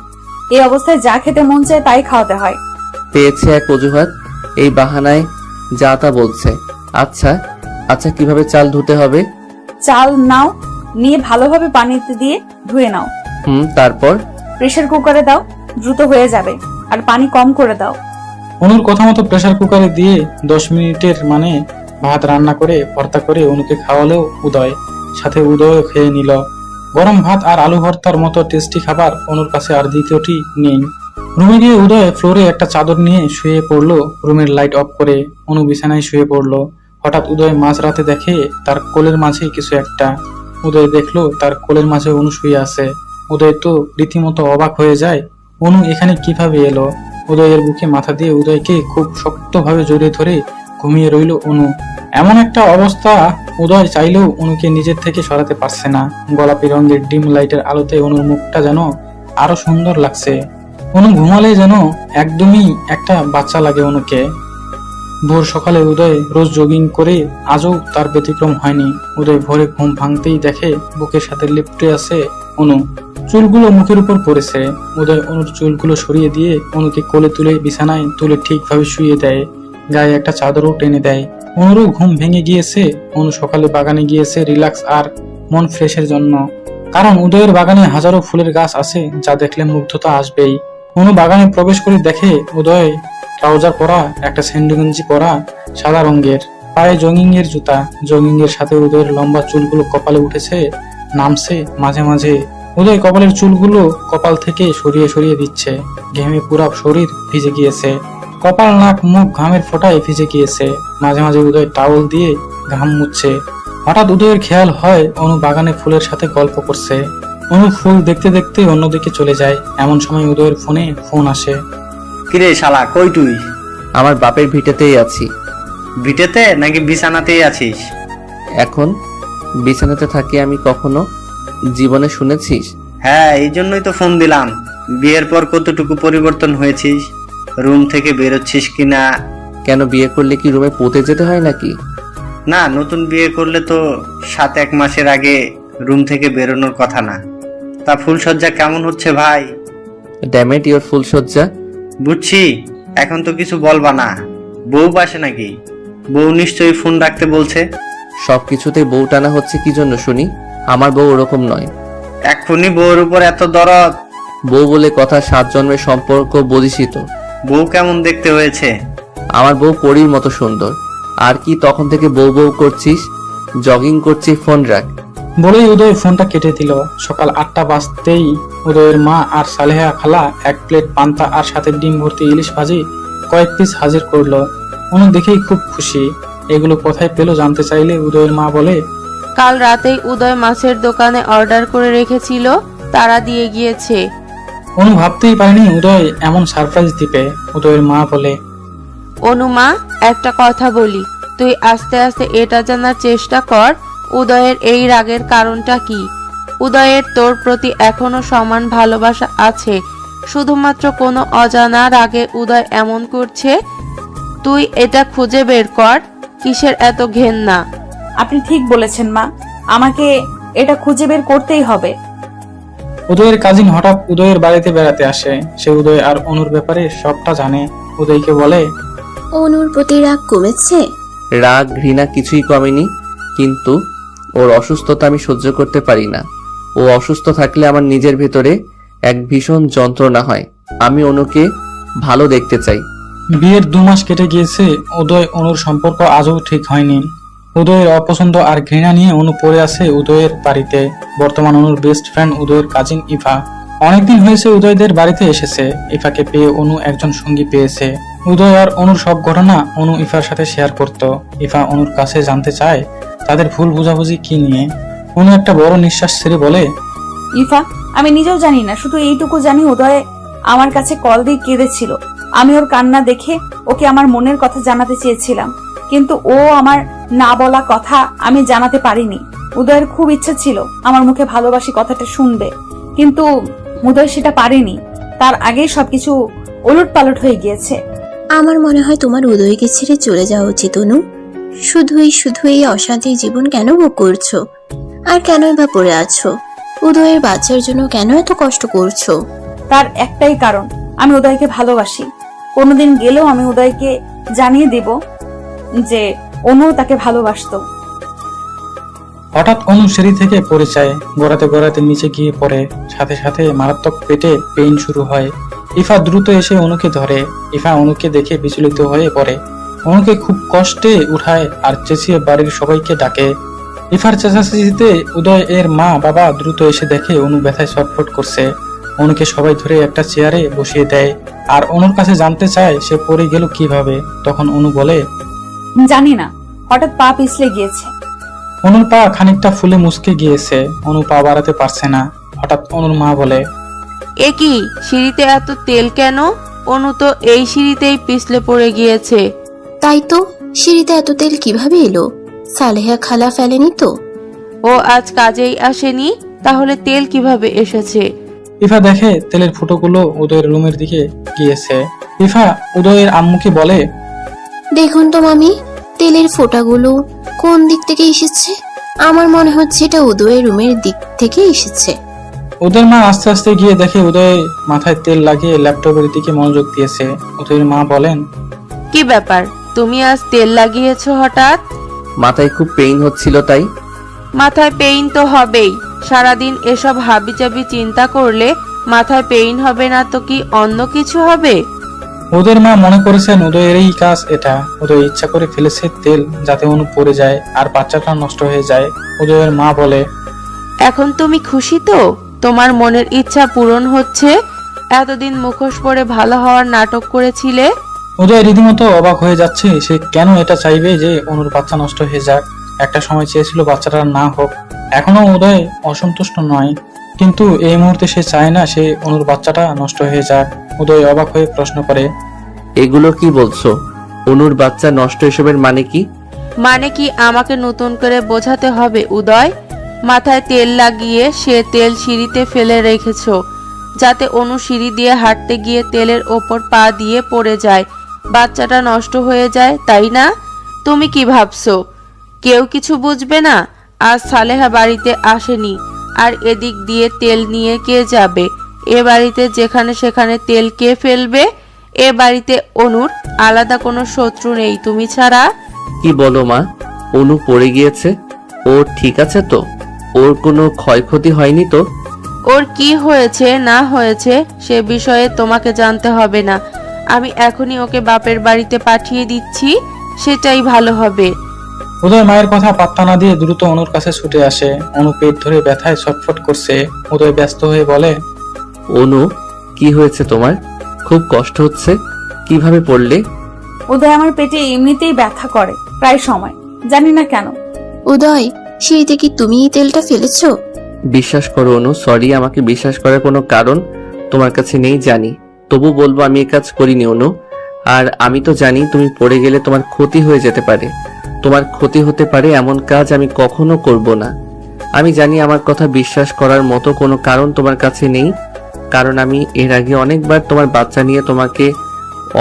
এই অবস্থায় যা খেতে মন চায় তাই খাওয়াতে হয়। পেয়েছে এক অজুহাত, এই বাহানায় যা তা বলছে। আচ্ছা আচ্ছা, কিভাবে চাল ধুতে হবে? চাল নাও, নিয়ে ভালোভাবে পানিতে দিয়ে ধুয়ে নাও। তারপর? প্রেসার কুকারে দাও, দ্রুত হয়ে যাবে। আর পানি কম করে দাও। অনুর কথা মতো প্রেসার কুকারে দিয়ে 10 মিনিটের মানে ভাত রান্না করে ভর্তা করে অনুকে খাওয়ালেও উদয়, সাথে উদয়ও খেয়ে নিল। গরম ভাত আর আলু ভর্তার মতো টেস্টি খাবার অনুর কাছে আর দ্বিতীয়টি নেই। রুমে গিয়ে উদয় ফ্লোরে একটা চাদর নিয়ে শুয়ে পড়লো। রুমের লাইট অফ করে অনু বিছানায় শুয়ে পড়লো। হঠাৎ উদয় মাঝরাতে দেখে তার কোলের মাঝে কিছু একটা। উদয় দেখলো তার কোলের মাঝে অনু শুয়ে আছে। উদয় তো রীতিমতো অবাক হয়ে যায়, অনু এখানে কিভাবে এলো। উদয়ের বুকে মাথা দিয়ে উদয়কে খুব শক্তভাবে জড়িয়ে ধরে ঘুমিয়ে রইল অনু। এমন একটা অবস্থা, উদয় চাইলেও অনুকে নিজের থেকে সরাতে পারছে না। গোলাপি রঙের ডিম লাইটের আলোতে অনুর মুখটা যেন আরো সুন্দর লাগছে। অনু ঘুমালে যেন একদমই একটা বাচ্চা লাগে অনুকে। ভোর সকালে উদয় রোজ জগিং করে, আজও তার ব্যতিক্রম হয়নি। উদয় ভোরে ঘুম ভাঙতেই দেখে বুকের সাথে লিপটে আছে অনু। চুলগুলো মুখের উপর পড়েছে। উদয় অনুর চুলগুলো সরিয়ে দিয়ে অনুকে কোলে তুলে বিছানায় তুলে ঠিকভাবে শুয়ে দেয়। গায়ে একটা চাদরও টেনে দেয়। অনুরও ঘুম ভেঙে গিয়েছে। অনু সকালে বাগানে গিয়েছে রিল্যাক্স আর মন ফ্রেশের জন্য। কারণ উদয়ের বাগানে হাজারো ফুলের গাছ আছে, যা দেখলে মুগ্ধতা আসবেই। অনু বাগানে প্রবেশ করে দেখে উদয় ট্রাউজার পরা, একটা স্যান্ডো গেঞ্জি পরা, সাদা রঙের, পায়ে জগিং এর জুতা। জগিং এর সাথে উদয়ের লম্বা চুলগুলো কপালে উঠেছে, নামছে মাঝে মাঝে। উদয় কপালের চুলগুলো কপাল থেকে সরিয়ে সরিয়ে দিচ্ছে। ঘেমে পুরা শরীর ভিজে গিয়েছে। কপাল, নাক, মুখ ঘামের ফোঁটায় ভিজে গিয়েছে। মাঝে মাঝে উদয় টাওয়াল দিয়ে ঘাম মুছছে। হঠাৎ উদয়ের খেয়াল হয় অনু বাগানে ফুলের সাথে গল্প করছে। অনু ফুল দেখতে দেখতে অন্যদিকে চলে যায়। এমন সময় উদয়ের ফোনে ফোন আসে। কিরে শালা, কই তুই? আমার বাপের ভিটেতেই আছি। ভিটেতে নাকি বিছানাতেই আছিস? এখন বিছানাতে থাকি আমি, কখনো জীবনে শুনেছিস? হ্যাঁ, এই জন্যই তো ফোন দিলাম। বিয়ের পর কতটুকু পরিবর্তন হয়েছিস? রুম থেকে বেরোচ্ছিস কিনা? কেন, বিয়ে করলে কি রুমে পৌঁতে যেতে হয় নাকি? না, নতুন বিয়ে করলে তো 7-1 মাসের আগে রুম থেকে বেরোনোর কথা না। তা ফুলসজ্জা কেমন হচ্ছে ভাই? ড্যামেট ইওর ফুলসজ্জা। বুঝছি, এখন তো কিছু বলবা না। বউ পাশে নাকি? বউ নিশ্চয়ই ফোন রাখতে বলছে। সবকিছুতে বউ টানা হচ্ছে কি জন্য শুনি? আমার বউ ওরকম নয়। এখনই বউর উপর এত দরদ? বউ বলে কথা, 7 জন্মের সম্পর্ক বুঝিসই তো। বউ কেমন দেখতে হয়েছে? আমার বউ পরীর মতো সুন্দর। আর কি তখন থেকে বউ বউ করছিস? জগিং করছি, ফোন রাখ। বলেই উদয় ফোনটা কেটে দিল। সকাল 8টা বাজতেই উদয়ের মা আর সালেহা খালা 1 প্লেট পান্তা আর সাথে ডিম ভর্তি ইলিশ ভাজি কয়েক পিস হাজির করলো। অনু দেখেই খুব খুশি। এগুলো কোথায় পেলো জানতে চাইলে উদয়ের মা বলে, কাল রাতেই উদয় মাছের দোকানে অর্ডার করে রেখেছিল, তারা দিয়ে গিয়েছে। অনু ভাবতেই পারেনি উদয় এমন সারপ্রাইজ দিবে। উদয়ের মা বলে, অনুমা, একটা কথা বলি, তুই আস্তে আস্তে এটা জানার চেষ্টা কর উদয়ের এই রাগের কারণটা কি। উদয়ের তোর প্রতি এখনো সমান ভালোবাসা আছে, শুধুমাত্র কোনো অজানা রাগে উদয় এমন করছে। তুই এটা খুঁজে বের কর, কিসের এত ঘেন্না। আপনি ঠিক বলেছেন মা, আমাকে এটা খুঁজে বের করতেই হবে। উদয়ের কাজিন হঠাৎ উদয়ের বাড়িতে বেড়াতে আসে। সে উদয় আর অনুর ব্যাপারে সবটা জানে। উদয়কে বলে, অনুর প্রতি রাগ কমেছে? রাগ ঘৃণা কিছুই কমেনি, কিন্তু ওর অসুস্থতা আমি সহ্য করতে পারি না। ও অসুস্থ থাকলে আমার নিজের ভেতরে এক ভীষণ যন্ত্রণা হয়। আমি অনুকে ভালো দেখতে চাই। বিয়ের 2 মাস কেটে গিয়েছে, উদয় অনুর সম্পর্ক আজও ঠিক হয়নি। উদয়ের অপছন্দ আর ঘৃণা নিয়ে অনু পড়ে আছে উদয়ের বাড়িতে। বর্তমান অনুর বেস্ট ফ্রেন্ড উদয়ের কাজিন ইফা অনেকদিন হয়েছে উদয়দের বাড়িতে এসেছে। ইফাকে পেয়ে অনু একজন সঙ্গী পেয়েছে। উদয় আর অনুর সব ঘটনা অনু ইফার সাথে শেয়ার করত। ইফা অনুর কাছে জানতে চায় তাদের ভুল বোঝাবুঝি কি নিয়ে। অনু একটা বড় নিঃশ্বাস ছেড়ে বলে, ইফা, আমি নিজেও জানি না, শুধু এইটুকু জানি উদয় আমার কাছে কল দিয়ে কেঁদেছিল। আমি ওর কান্না দেখে ওকে আমার মনের কথা জানাতে চেয়েছিলাম, কিন্তু ও আমার না বলা কথা আমি জানাতে পারিনি। উদয়ের খুব ইচ্ছা ছিল আমার মুখে ভালোবাসি কথাটা শুনবে, কিন্তু উদয় সেটা পারেনি। তার আগেই সবকিছু ওলট পালট হয়ে গিয়েছে। আমার মনে হয় তোমার উদয়কে ছেড়ে চলে যাওয়া উচিত অনু। শুধুই এই অশান্তির জীবন কেন ভোগ করছো? আর কেনই বা পড়ে আছো? উদয়ের বাচ্চার জন্য কেন এত কষ্ট করছো? তার একটাই কারণ, আমি উদয়কে ভালোবাসি। কোনোদিন গেলেও আমি উদয়কে জানিয়ে দেব যে অনু তাকে ভালোবাসতো। হঠাৎ অনু সিঁড়ি থেকে পড়ে যায়। গড়াতে গড়াতে নিচে গিয়ে পড়ে। সাথে সাথে মারাত্মক পেটে পেইন শুরু হয়। ইফা দ্রুত এসে অনুকে ধরে। ইফা অনুকে দেখে বিচলিত হয়ে পড়ে। অনুকে খুব কষ্টে উঠায় আর চেঁচিয়ে বাড়ির সবাইকে ডাকে। ইফার চেঁচাচেঁচিতে উদয় এর মা বাবা দ্রুত এসে দেখে অনু ব্যথায় ছটফট করছে। অনুকে সবাই ধরে একটা চেয়ারে বসিয়ে দেয় আর অনুর কাছে জানতে চায় সে পড়ে গেল কিভাবে। তখন অনু বলে, জানি না, হঠাৎ পা পিছলে গিয়েছে। অনুর পা খানিকটা ফুলে মুচকে গিয়েছে। অনু পা বাড়াতে পারছে না। হঠাৎ অনুর মা বলে, এ কি, সিঁড়িতে এত তেল কেন? অনু তো এই সিঁড়িতেই পিছলে পড়ে গিয়েছে। তাই তো, সিঁড়িতে এত তেল কিভাবে এলো? সালেহা খালা ফেলেনি তো? ও আজ কাজেই আসেনি, তাহলে তেল কিভাবে এসেছে? ইফা দেখে তেলের ফুটোগুলো উদয়ের রুমের দিকে গিয়েছে। ইফা উদয়ের আম্মুকে বলে, দেখুন তো মামি, তেলের ফোঁটাগুলো কোন দিক থেকে এসেছে? আমার মনে হচ্ছে এটা উদয়ের রুমের দিক থেকে এসেছে। উদয়ের মা আস্তে আস্তে গিয়ে দেখে উদয় মাথায় তেল লাগিয়ে ল্যাপটপের দিকে মনোযোগ দিয়েছে। উদয়ের মা বলেন, কি ব্যাপার, তুমি আজ তেল লাগিয়েছো হঠাৎ? মাথায় খুব পেইন হচ্ছিল তাই। মাথায় পেইন তো হবেই, সারাদিন এসব হাবিজাবি চিন্তা করলে মাথায় পেইন হবে না তো কি অন্য কিছু হবে? উদয়ের মা মনে করেছেন উদয়েরই কাজ এটা। উদয় ইচ্ছা করে ফেলেছে তেল যাতে অনু পড়ে যায় আর বাচ্চাটা নষ্ট হয়ে যায়। উদয়ের মা বলে, এখন তুমি খুশি তো? তোমার মনের ইচ্ছা পূরণ হচ্ছে? এতদিন মুখোশ পরে ভালো হওয়ার নাটক করেছিলে। উদয় রীতিমতো অবাক হয়ে যাচ্ছে। সে কেন এটা চাইবে যে অনুর বাচ্চা নষ্ট হয়ে যাক? একটা সময় চেয়েছিল বাচ্চাটা না হোক। এখনো উদয় অসন্তুষ্ট নয়, কিন্তু এই মুহূর্তে সে চায় না সে অনুর বাচ্চাটা নষ্ট হয়ে যাক। উদয় অবাক হয়ে প্রশ্ন করে, এগুলো কি বলছো? অনুর বাচ্চা নষ্ট এসবের মানে কি? মানে কি আমাকে নতুন করে বোঝাতে হবে উদয়? মাথায় তেল লাগিয়ে সে তেল সিঁড়িতে ফেলে রেখেছো যাতে অনু সিঁড়ি দিয়ে হাঁটতে গিয়ে তেলের ওপর পা দিয়ে পড়ে যায়, বাচ্চাটা নষ্ট হয়ে যায়, তাই না? তুমি কি ভাবছো কেউ কিছু বুঝবে না? আজ সালেহা বাড়িতে আসেনি, আর এদিক দিয়ে তেল নিয়ে কে যাবে? এ বাড়িতে যেখানে সেখানে তেল কে ফেলবে? এ বাড়িতে অনুর আলাদা কোনো শত্রু নেই তুমি ছাড়া। কি বলো মা? অনু পড়ে গিয়েছে, ও ঠিক আছে তো? ওর কোনো ক্ষয়ক্ষতি হয়নি তো? ওর কি হয়েছে না হয়েছে সে বিষয়ে তোমাকে জানতে হবে না। আমি এখনই ওকে বাপের বাড়িতে পাঠিয়ে দিচ্ছি, সেটাই ভালো হবে। উদয় মায়ের কথা পাত্তা না দিয়ে দ্রুত অনুর কাছে ছুটে আসে। অনু পেট ধরে ব্যথায় ছটফট করছে। উদয় ব্যস্ত হয়ে বলে, অনু, কি হয়েছে তোমার? খুব কষ্ট হচ্ছে, কিভাবে পড়লে? উদয় আমার পেটে এমনিতেই ব্যথা করে প্রায় সময়, জানি না কেন। উদয়, সিঁড়িতে কি তুমি এই তেলটা ফেলেছো? বিশ্বাস করো অনু, সরি, আমাকে বিশ্বাস করার কোনো কারণ তোমার কাছে নেই জানি, তবু বলবো আমি এই কাজ করিনি অনু। আর আমি তো জানি তুমি পড়ে গেলে তোমার ক্ষতি হয়ে যেতে পারে। তোমার ক্ষতি হতে পারে এমন কাজ আমি কখনো করব না। আমি জানি আমার কথা বিশ্বাস করার মতো কোনো কারণ তোমার কাছে নেই, কারণ আমি এর আগে অনেকবার তোমার বাচ্চা নিয়ে তোমাকে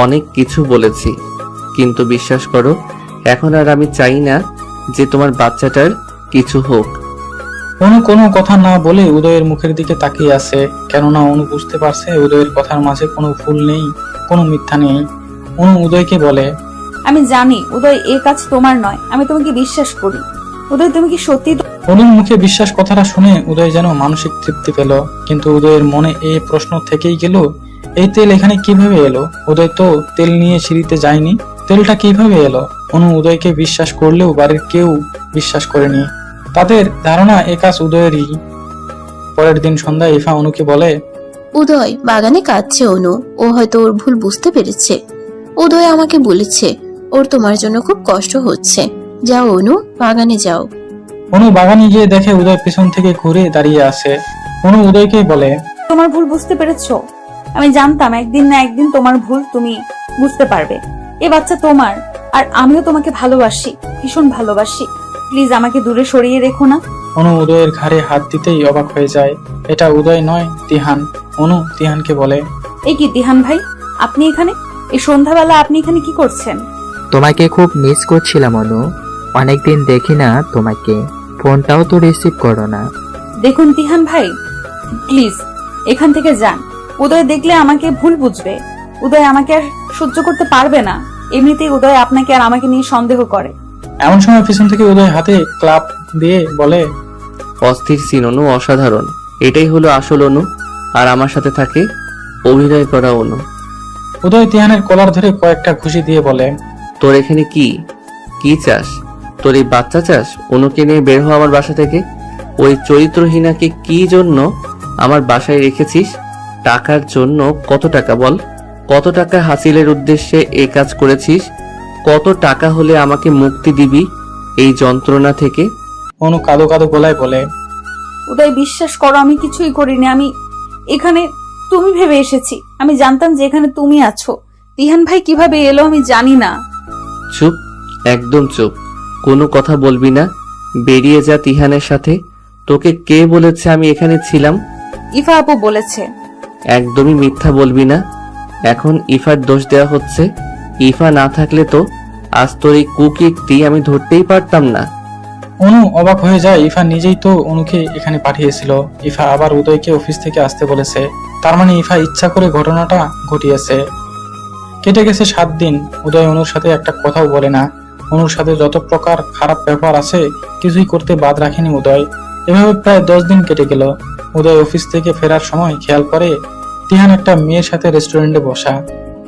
অনেক কিছু বলেছি, কিন্তু বিশ্বাস করো এখন আর আমি চাই না যে তোমার বাচ্চাটার কিছু হোক। অনু কোনো কথা না বলে উদয়ের মুখের দিকে তাকিয়ে আছে, কেননা অনু বুঝতে পারছে উদয়ের কথার মাঝে কোনো ভুল নেই, কোনো মিথ্যা নেই। অনু উদয়কে বলে, আমি জানি উদয় এই কাজ তোমার নয়, আমি তোমাকে বিশ্বাস করি। উদয় তুমি কি সত্যি অনুর মুখে বিশ্বাস কথাটা শুনে উদয় যেন মানসিক তৃপ্তি পেল, কিন্তু উদয়ের মনে এই প্রশ্ন থেকেই গেল, এই তেল এখানে কিভাবে এলো? উদয় তো তেল নিয়ে সিঁড়িতে যায়নি, তেলটা কিভাবে এলো? অনু উদয়কে বিশ্বাস করলেও বাড়ির কেউ বিশ্বাস করেনি, তাদের ধারণা এ কাজ উদয়েরই। পরের দিন সন্ধ্যায় ইফা অনুকে বলে, উদয় বাগানে কাঁদছে অনু, ও হয়তো ওর ভুল বুঝতে পেরেছে। উদয় আমাকে বলেছে ওর তোমার জন্য খুব কষ্ট হচ্ছে, যাও অনু বাগানে যাও। অনু বাগানে গিয়ে দেখে উদয় পিছন থেকে ঘুরে দাঁড়িয়ে আছে। অনু উদয়কে বলে, তোমার ভুল বুঝতে পেরেছো? আমি জানতাম একদিন না একদিন তোমার ভুল তুমি বুঝতে পারবে। এ বাচ্চা তোমার, আর আমিও তোমাকে ভালোবাসি, ভীষণ ভালোবাসি। প্লিজ আমাকে দূরে সরিয়ে রেখো না। অনু উদয়ের ঘাড়ে হাত দিতেই অবাক হয়ে যায়, এটা উদয় নয়, তিহান। অনু তিহানকে বলে, এই কি তিহান ভাই, আপনি এখানে? এই সন্ধ্যাবেলা আপনি এখানে কি করছেন? তোমাকে খুব মিস করছিলাম অনু, অনেকদিন দেখি না তোমাকে, ফোনটাও তো রিসিভ করো না। দেখুন তিহান ভাই, প্লিজ এখান থেকে যান। উদয় দেখলে আমাকে ভুল বুঝবে, উদয় আমাকে আর সহ্য করতে পারবে না। এমনিতেই উদয় আপনাকে আর আমাকে নিয়ে সন্দেহ করে। এমন সময় পিছন থেকে উদয় হাতে ক্লাব দিয়ে বলে, অস্থির সিন অনু, অসাধারণ। এটাই হলো আসল অনু, আর আমার সাথে থাকে অভিনয় করা অনু। উদয় তিহানের কলার ধরে কয়েকটা ঘুষি দিয়ে বলে, তোর এখানে কি কি চাস? তোর এই বাচ্চা চাস? অনুকে নিয়ে বের হও আমার বাসা থেকে। ওই চরিত্রহীনাকে কি জন্য আমার বাসায় রেখেছিস? টাকার জন্য? কত টাকা বল? কত টাকা হাসিলের উদ্দেশ্যে এই কাজ করেছিস? কত টাকা হলে আমাকে মুক্তি দিবি এই যন্ত্রণা থেকে? অনু কাঁদো কাঁদো গলায় বলে, উদয় বিশ্বাস করো, আমি কিছুই করিনি। আমি এখানে তুমি ভেবে এসেছি, আমি জানতাম যে এখানে তুমি আছো। তিহান ভাই কিভাবে এলো আমি জানি না। চুপ, একদম চুপ, কোনো কথা বলবি না। বেরিয়ে যা তিহানের সাথে। তোকে কে বলেছে আমি এখানে ছিলাম? ইফা আপু বলেছে। একদমই মিথ্যা বলবি না। এখন ইফার দোষ দেওয়া হচ্ছে। ইফা না থাকলে তো আজ তোর এই কুকীর্তি আমি ধরতেই পারতাম না। অনু অবাক হয়ে যায়, ইফা নিজেই তো অনুকে এখানে পাঠিয়েছিল। ইফা আবার উদয়কে অফিস থেকে আসতে বলেছে, তার মানে ইফা ইচ্ছা করে ঘটনাটা ঘটিয়েছে। কেটে গেছে 7 দিন, উদয় অনুর সাথে একটা কথাও বলে না। অনুর সাথে যত প্রকার খারাপ ব্যবহার আছে কিছুই করতে বাদ রাখেনি উদয়। এভাবে প্রায় 10 দিন কেটে গেল। উদয় অফিস থেকে ফেরার সময় খেয়াল করে তিহান একটা মেয়ের সাথে রেস্টুরেন্টে বসা।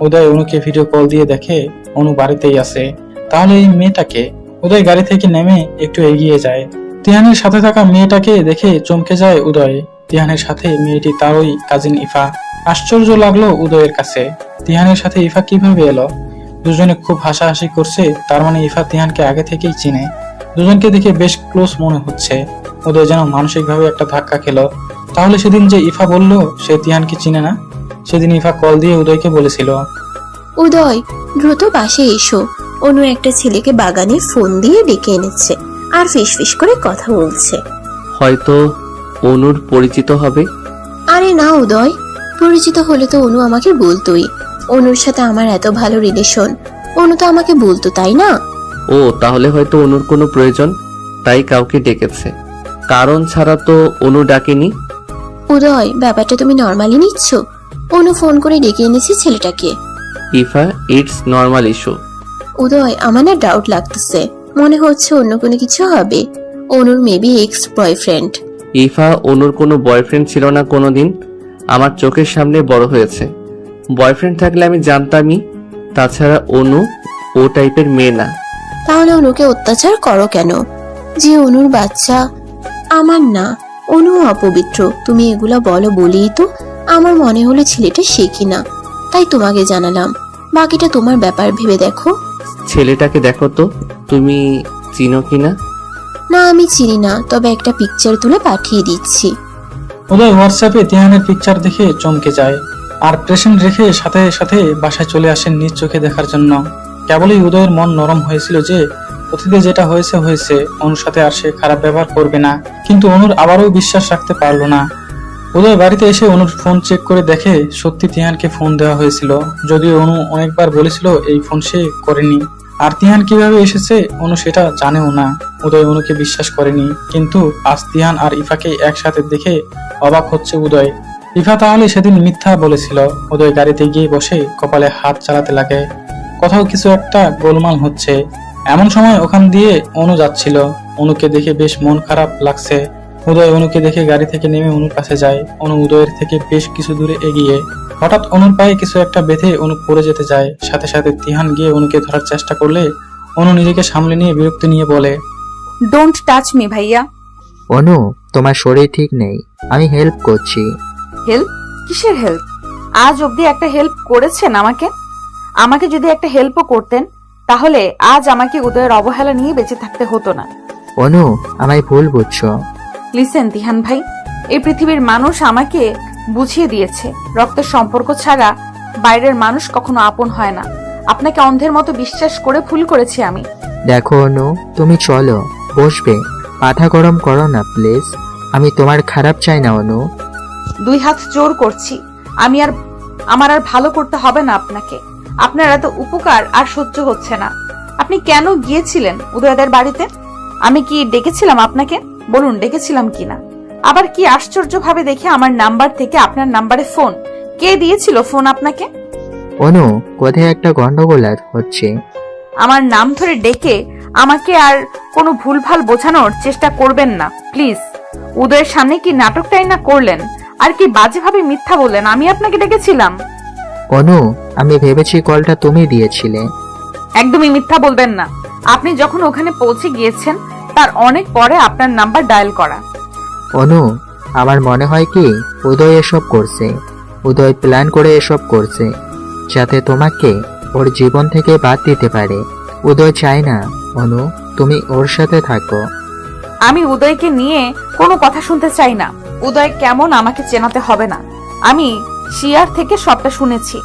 উদয় অনুকে ভিডিও কল দিয়ে দেখে অনু বাড়িতেই আছে। তাহলে এই মেয়েটাকে? উদয় গাড়ি থেকে নেমে একটু এগিয়ে যায়। তিহানের সাথে থাকা মেয়েটাকে দেখে চমকে যায় উদয়। তিহানের সাথে মেয়েটি তারই কাজিন ইফা। আশ্চর্য লাগলো উদয়ের কাছে, তিহানের সাথে ইফা কিভাবে এলো? দুজনে খুব হাসাহাসি করছে, তার মানে ইফা তিহানকে আগে থেকেই চিনে। দুজনকে দেখে বেশ ক্লোজ মনে হচ্ছে। উদয় যেন মানসিকভাবে একটা ধাক্কা খেলো। তাহলে সেদিন যে ইফা বলল সে তিহানকে চিনে না, সেদিন ইফা কল দিয়ে উদয়কে বলেছিল, উদয় দ্রুত বাসে এসো, অনু একটা ছেলেকে বাগানে ফোন দিয়ে ডেকে এনেছে আর ফিস করে কথা বলছে। হয়তো অনুর পরিচিত হবে। আরে না উদয়, পরিচিত হলে তো অনু আমাকে বলতোই। অনুর সাথে আমার এত ভালো রিলেশন, অনু তো আমাকে বলতো, তাই না? ও তাহলে হয়তো অনুর কোনো প্রয়োজন, তাই কাউকে ডেকেছে। কারণ ছাড়া তো অনু ডাকেনি। উদয় ব্যাপারটা তুমি নর্মালি নিচ্ছ। অনু ফোন করে ডেকে এনেছে ছেলেটাকে। Ifa, it's normal issue. Uday আমার না ডাউট লাগতেছে, মনে হচ্ছে অন্য কোনো কিছু হবে। অনুর মেবি এক্স বয়ফ্রেন্ড। ইফা, অনুর কোনো বয়ফ্রেন্ড ছিল না কোনোদিন। আমার চোখের সামনে বড় হয়েছে। বয়ফ্রেন্ড থাকলে আমি জানতামই। তাছাড়া অনু ও টাইপের মেয়ে না। তাহলে অনুকে অত্যাচার করো কেন? যে অনুর বাচ্চা আমার না, অনু অপবিত্র। তুমি এগুলা বলো বলেই তো আমার মনে হলো ছেলেটা সে কিনা, তাই তোমাকে জানালাম। বাকিটা তোমার ব্যাপার, ভেবে দেখো। ছেলেটাকে দেখো তো, তুমি চিনো কিনা? না আমি চিনি না, তবে একটা পিকচার তুলে পাঠিয়ে দিচ্ছি। উদয় হোয়াটসঅ্যাপে তিহানের পিকচার দেখে চমকে যায়, আর প্রেসেন্ট রেখে সাথে সাথে বাসায় চলে আসেন নিজ চোখে দেখার জন্য। কেবলই উদয়ের মন নরম হয়েছিল যে অতীতে যেটা হয়েছে হয়েছে, অনুর সাথে আর সে খারাপ ব্যবহার করবে না। কিন্তু অনুর আবারও বিশ্বাস রাখতে পারলো না। উদয় বাড়িতে এসে অনুর ফোন চেক করে দেখে সত্যি তিহানকে ফোন দেওয়া হয়েছিল, যদিও অনু অনেকবার বলেছিল এই ফোন সে করেনি। আর তিহান কিভাবে এসেছে অনু সেটা জানেও না। উদয় অনুকে বিশ্বাস করেনি, কিন্তু আজ তিহান আর ইফাকে একসাথে দেখে অবাক হচ্ছে উদয়। ইফা তাহলে সেদিন মিথ্যা বলেছিল। উদয় গাড়িতে গিয়ে বসে কপালে হাত চালাতে লাগে। কোথাও কিছু একটা গোলমাল হচ্ছে। এমন সময় ওখান দিয়ে অনু যাচ্ছিল। অনুকে দেখে বেশ মন খারাপ লাগছে। উদয় অনুকে দেখে গাড়ি থেকে নেমে অনুর কাছে যায়। অনু উদয়ের থেকে বেশ কিছু দূরে এগিয়ে হঠাৎ অনুর পায়ে কিছু একটা বেঁধে অনু পড়ে যেতে যায়। সাথে সাথে তিহান গিয়ে অনুকে ধরার চেষ্টা করলে অনু নিজেকে সামলে নিয়ে বিরক্তি নিয়ে বলে, ডোন্ট টাচ মি ভাইয়া। অনু, তোমার শরীর ঠিক নেই, আমি হেল্প করছি। হেল্প? কিসের হেল্প? আজ অবধি একটা হেল্প করেছেন আমাকে? আমাকে যদি একটা হেল্পও করতেন তাহলে আজ আমাকে উদয়ের অবহেলা নিয়ে বেঁচে থাকতে হতো না। অনু, আমায় ভুল বুঝছো। লিসেন তিহান ভাই, এই পৃথিবীর মানুষ আমাকে বুঝিয়ে দিয়েছে রক্তের সম্পর্ক ছাড়া বাইরের মানুষ কখনো আপন হয় না। আপনাকে অন্ধের মতো বিশ্বাস করে ভুল করেছি আমি। দেখো অনু, তুমি চলো, বসবে। মাথা গরম করো না প্লিজ, আমি তোমার খারাপ চাই না অনু। দুই হাত জোর করছি, আমার আর ভালো করতে হবে না আপনাকে। আপনার এত উপকার আর সহ্য হচ্ছে না। আপনি কেন গিয়েছিলেন উদয়দের বাড়িতে? আমি কি ডেকেছিলাম আপনাকে? বলুন ডেকেছিলাম কিনা। আবার কি আশ্চর্য ভাবে দেখে আমার নাম্বার থেকে আপনার নাম্বারে ফোন। কে দিয়েছিল ফোন আপনাকে? অনু, কোথায় একটা গন্ডগোল হচ্ছে। আমার নাম ধরে ডেকে আমাকে আর কোনো ভুলভাল বোঝানোর চেষ্টা করবেন না প্লিজ। উদয়ের সামনে কি নাটকটাই না করলেন, আর কি বাজেভাবে মিথ্যা বললেন আমি আপনাকে ডেকেছিলাম। অনু, আমি ভেবেছি কলটা তুমি দিয়েছিলে। একদমই মিথ্যা বলবেন না। আপনি যখন ওখানে পৌঁছে গিয়েছেন তার অনেক পরে আপনার নাম্বার ডায়াল করা। অনু, আমার মনে হয় কি উদয় এসব করছে। উদয় প্ল্যান করে এসব করছে যাতে তোমাকে ওর জীবন থেকে বাদ দিতে পারে। উদয় চায় না অনু তুমি ওর সাথে থাকো। আমি উদয়কে নিয়ে কোনো কথা শুনতে চাই না। উদয় কেমন আমাকে চেনাতে হবে না। আমি শিয়ার থেকে সবটা শুনেছি।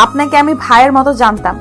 আপনাকে আমি ভাইয়ের মতো জানতাম।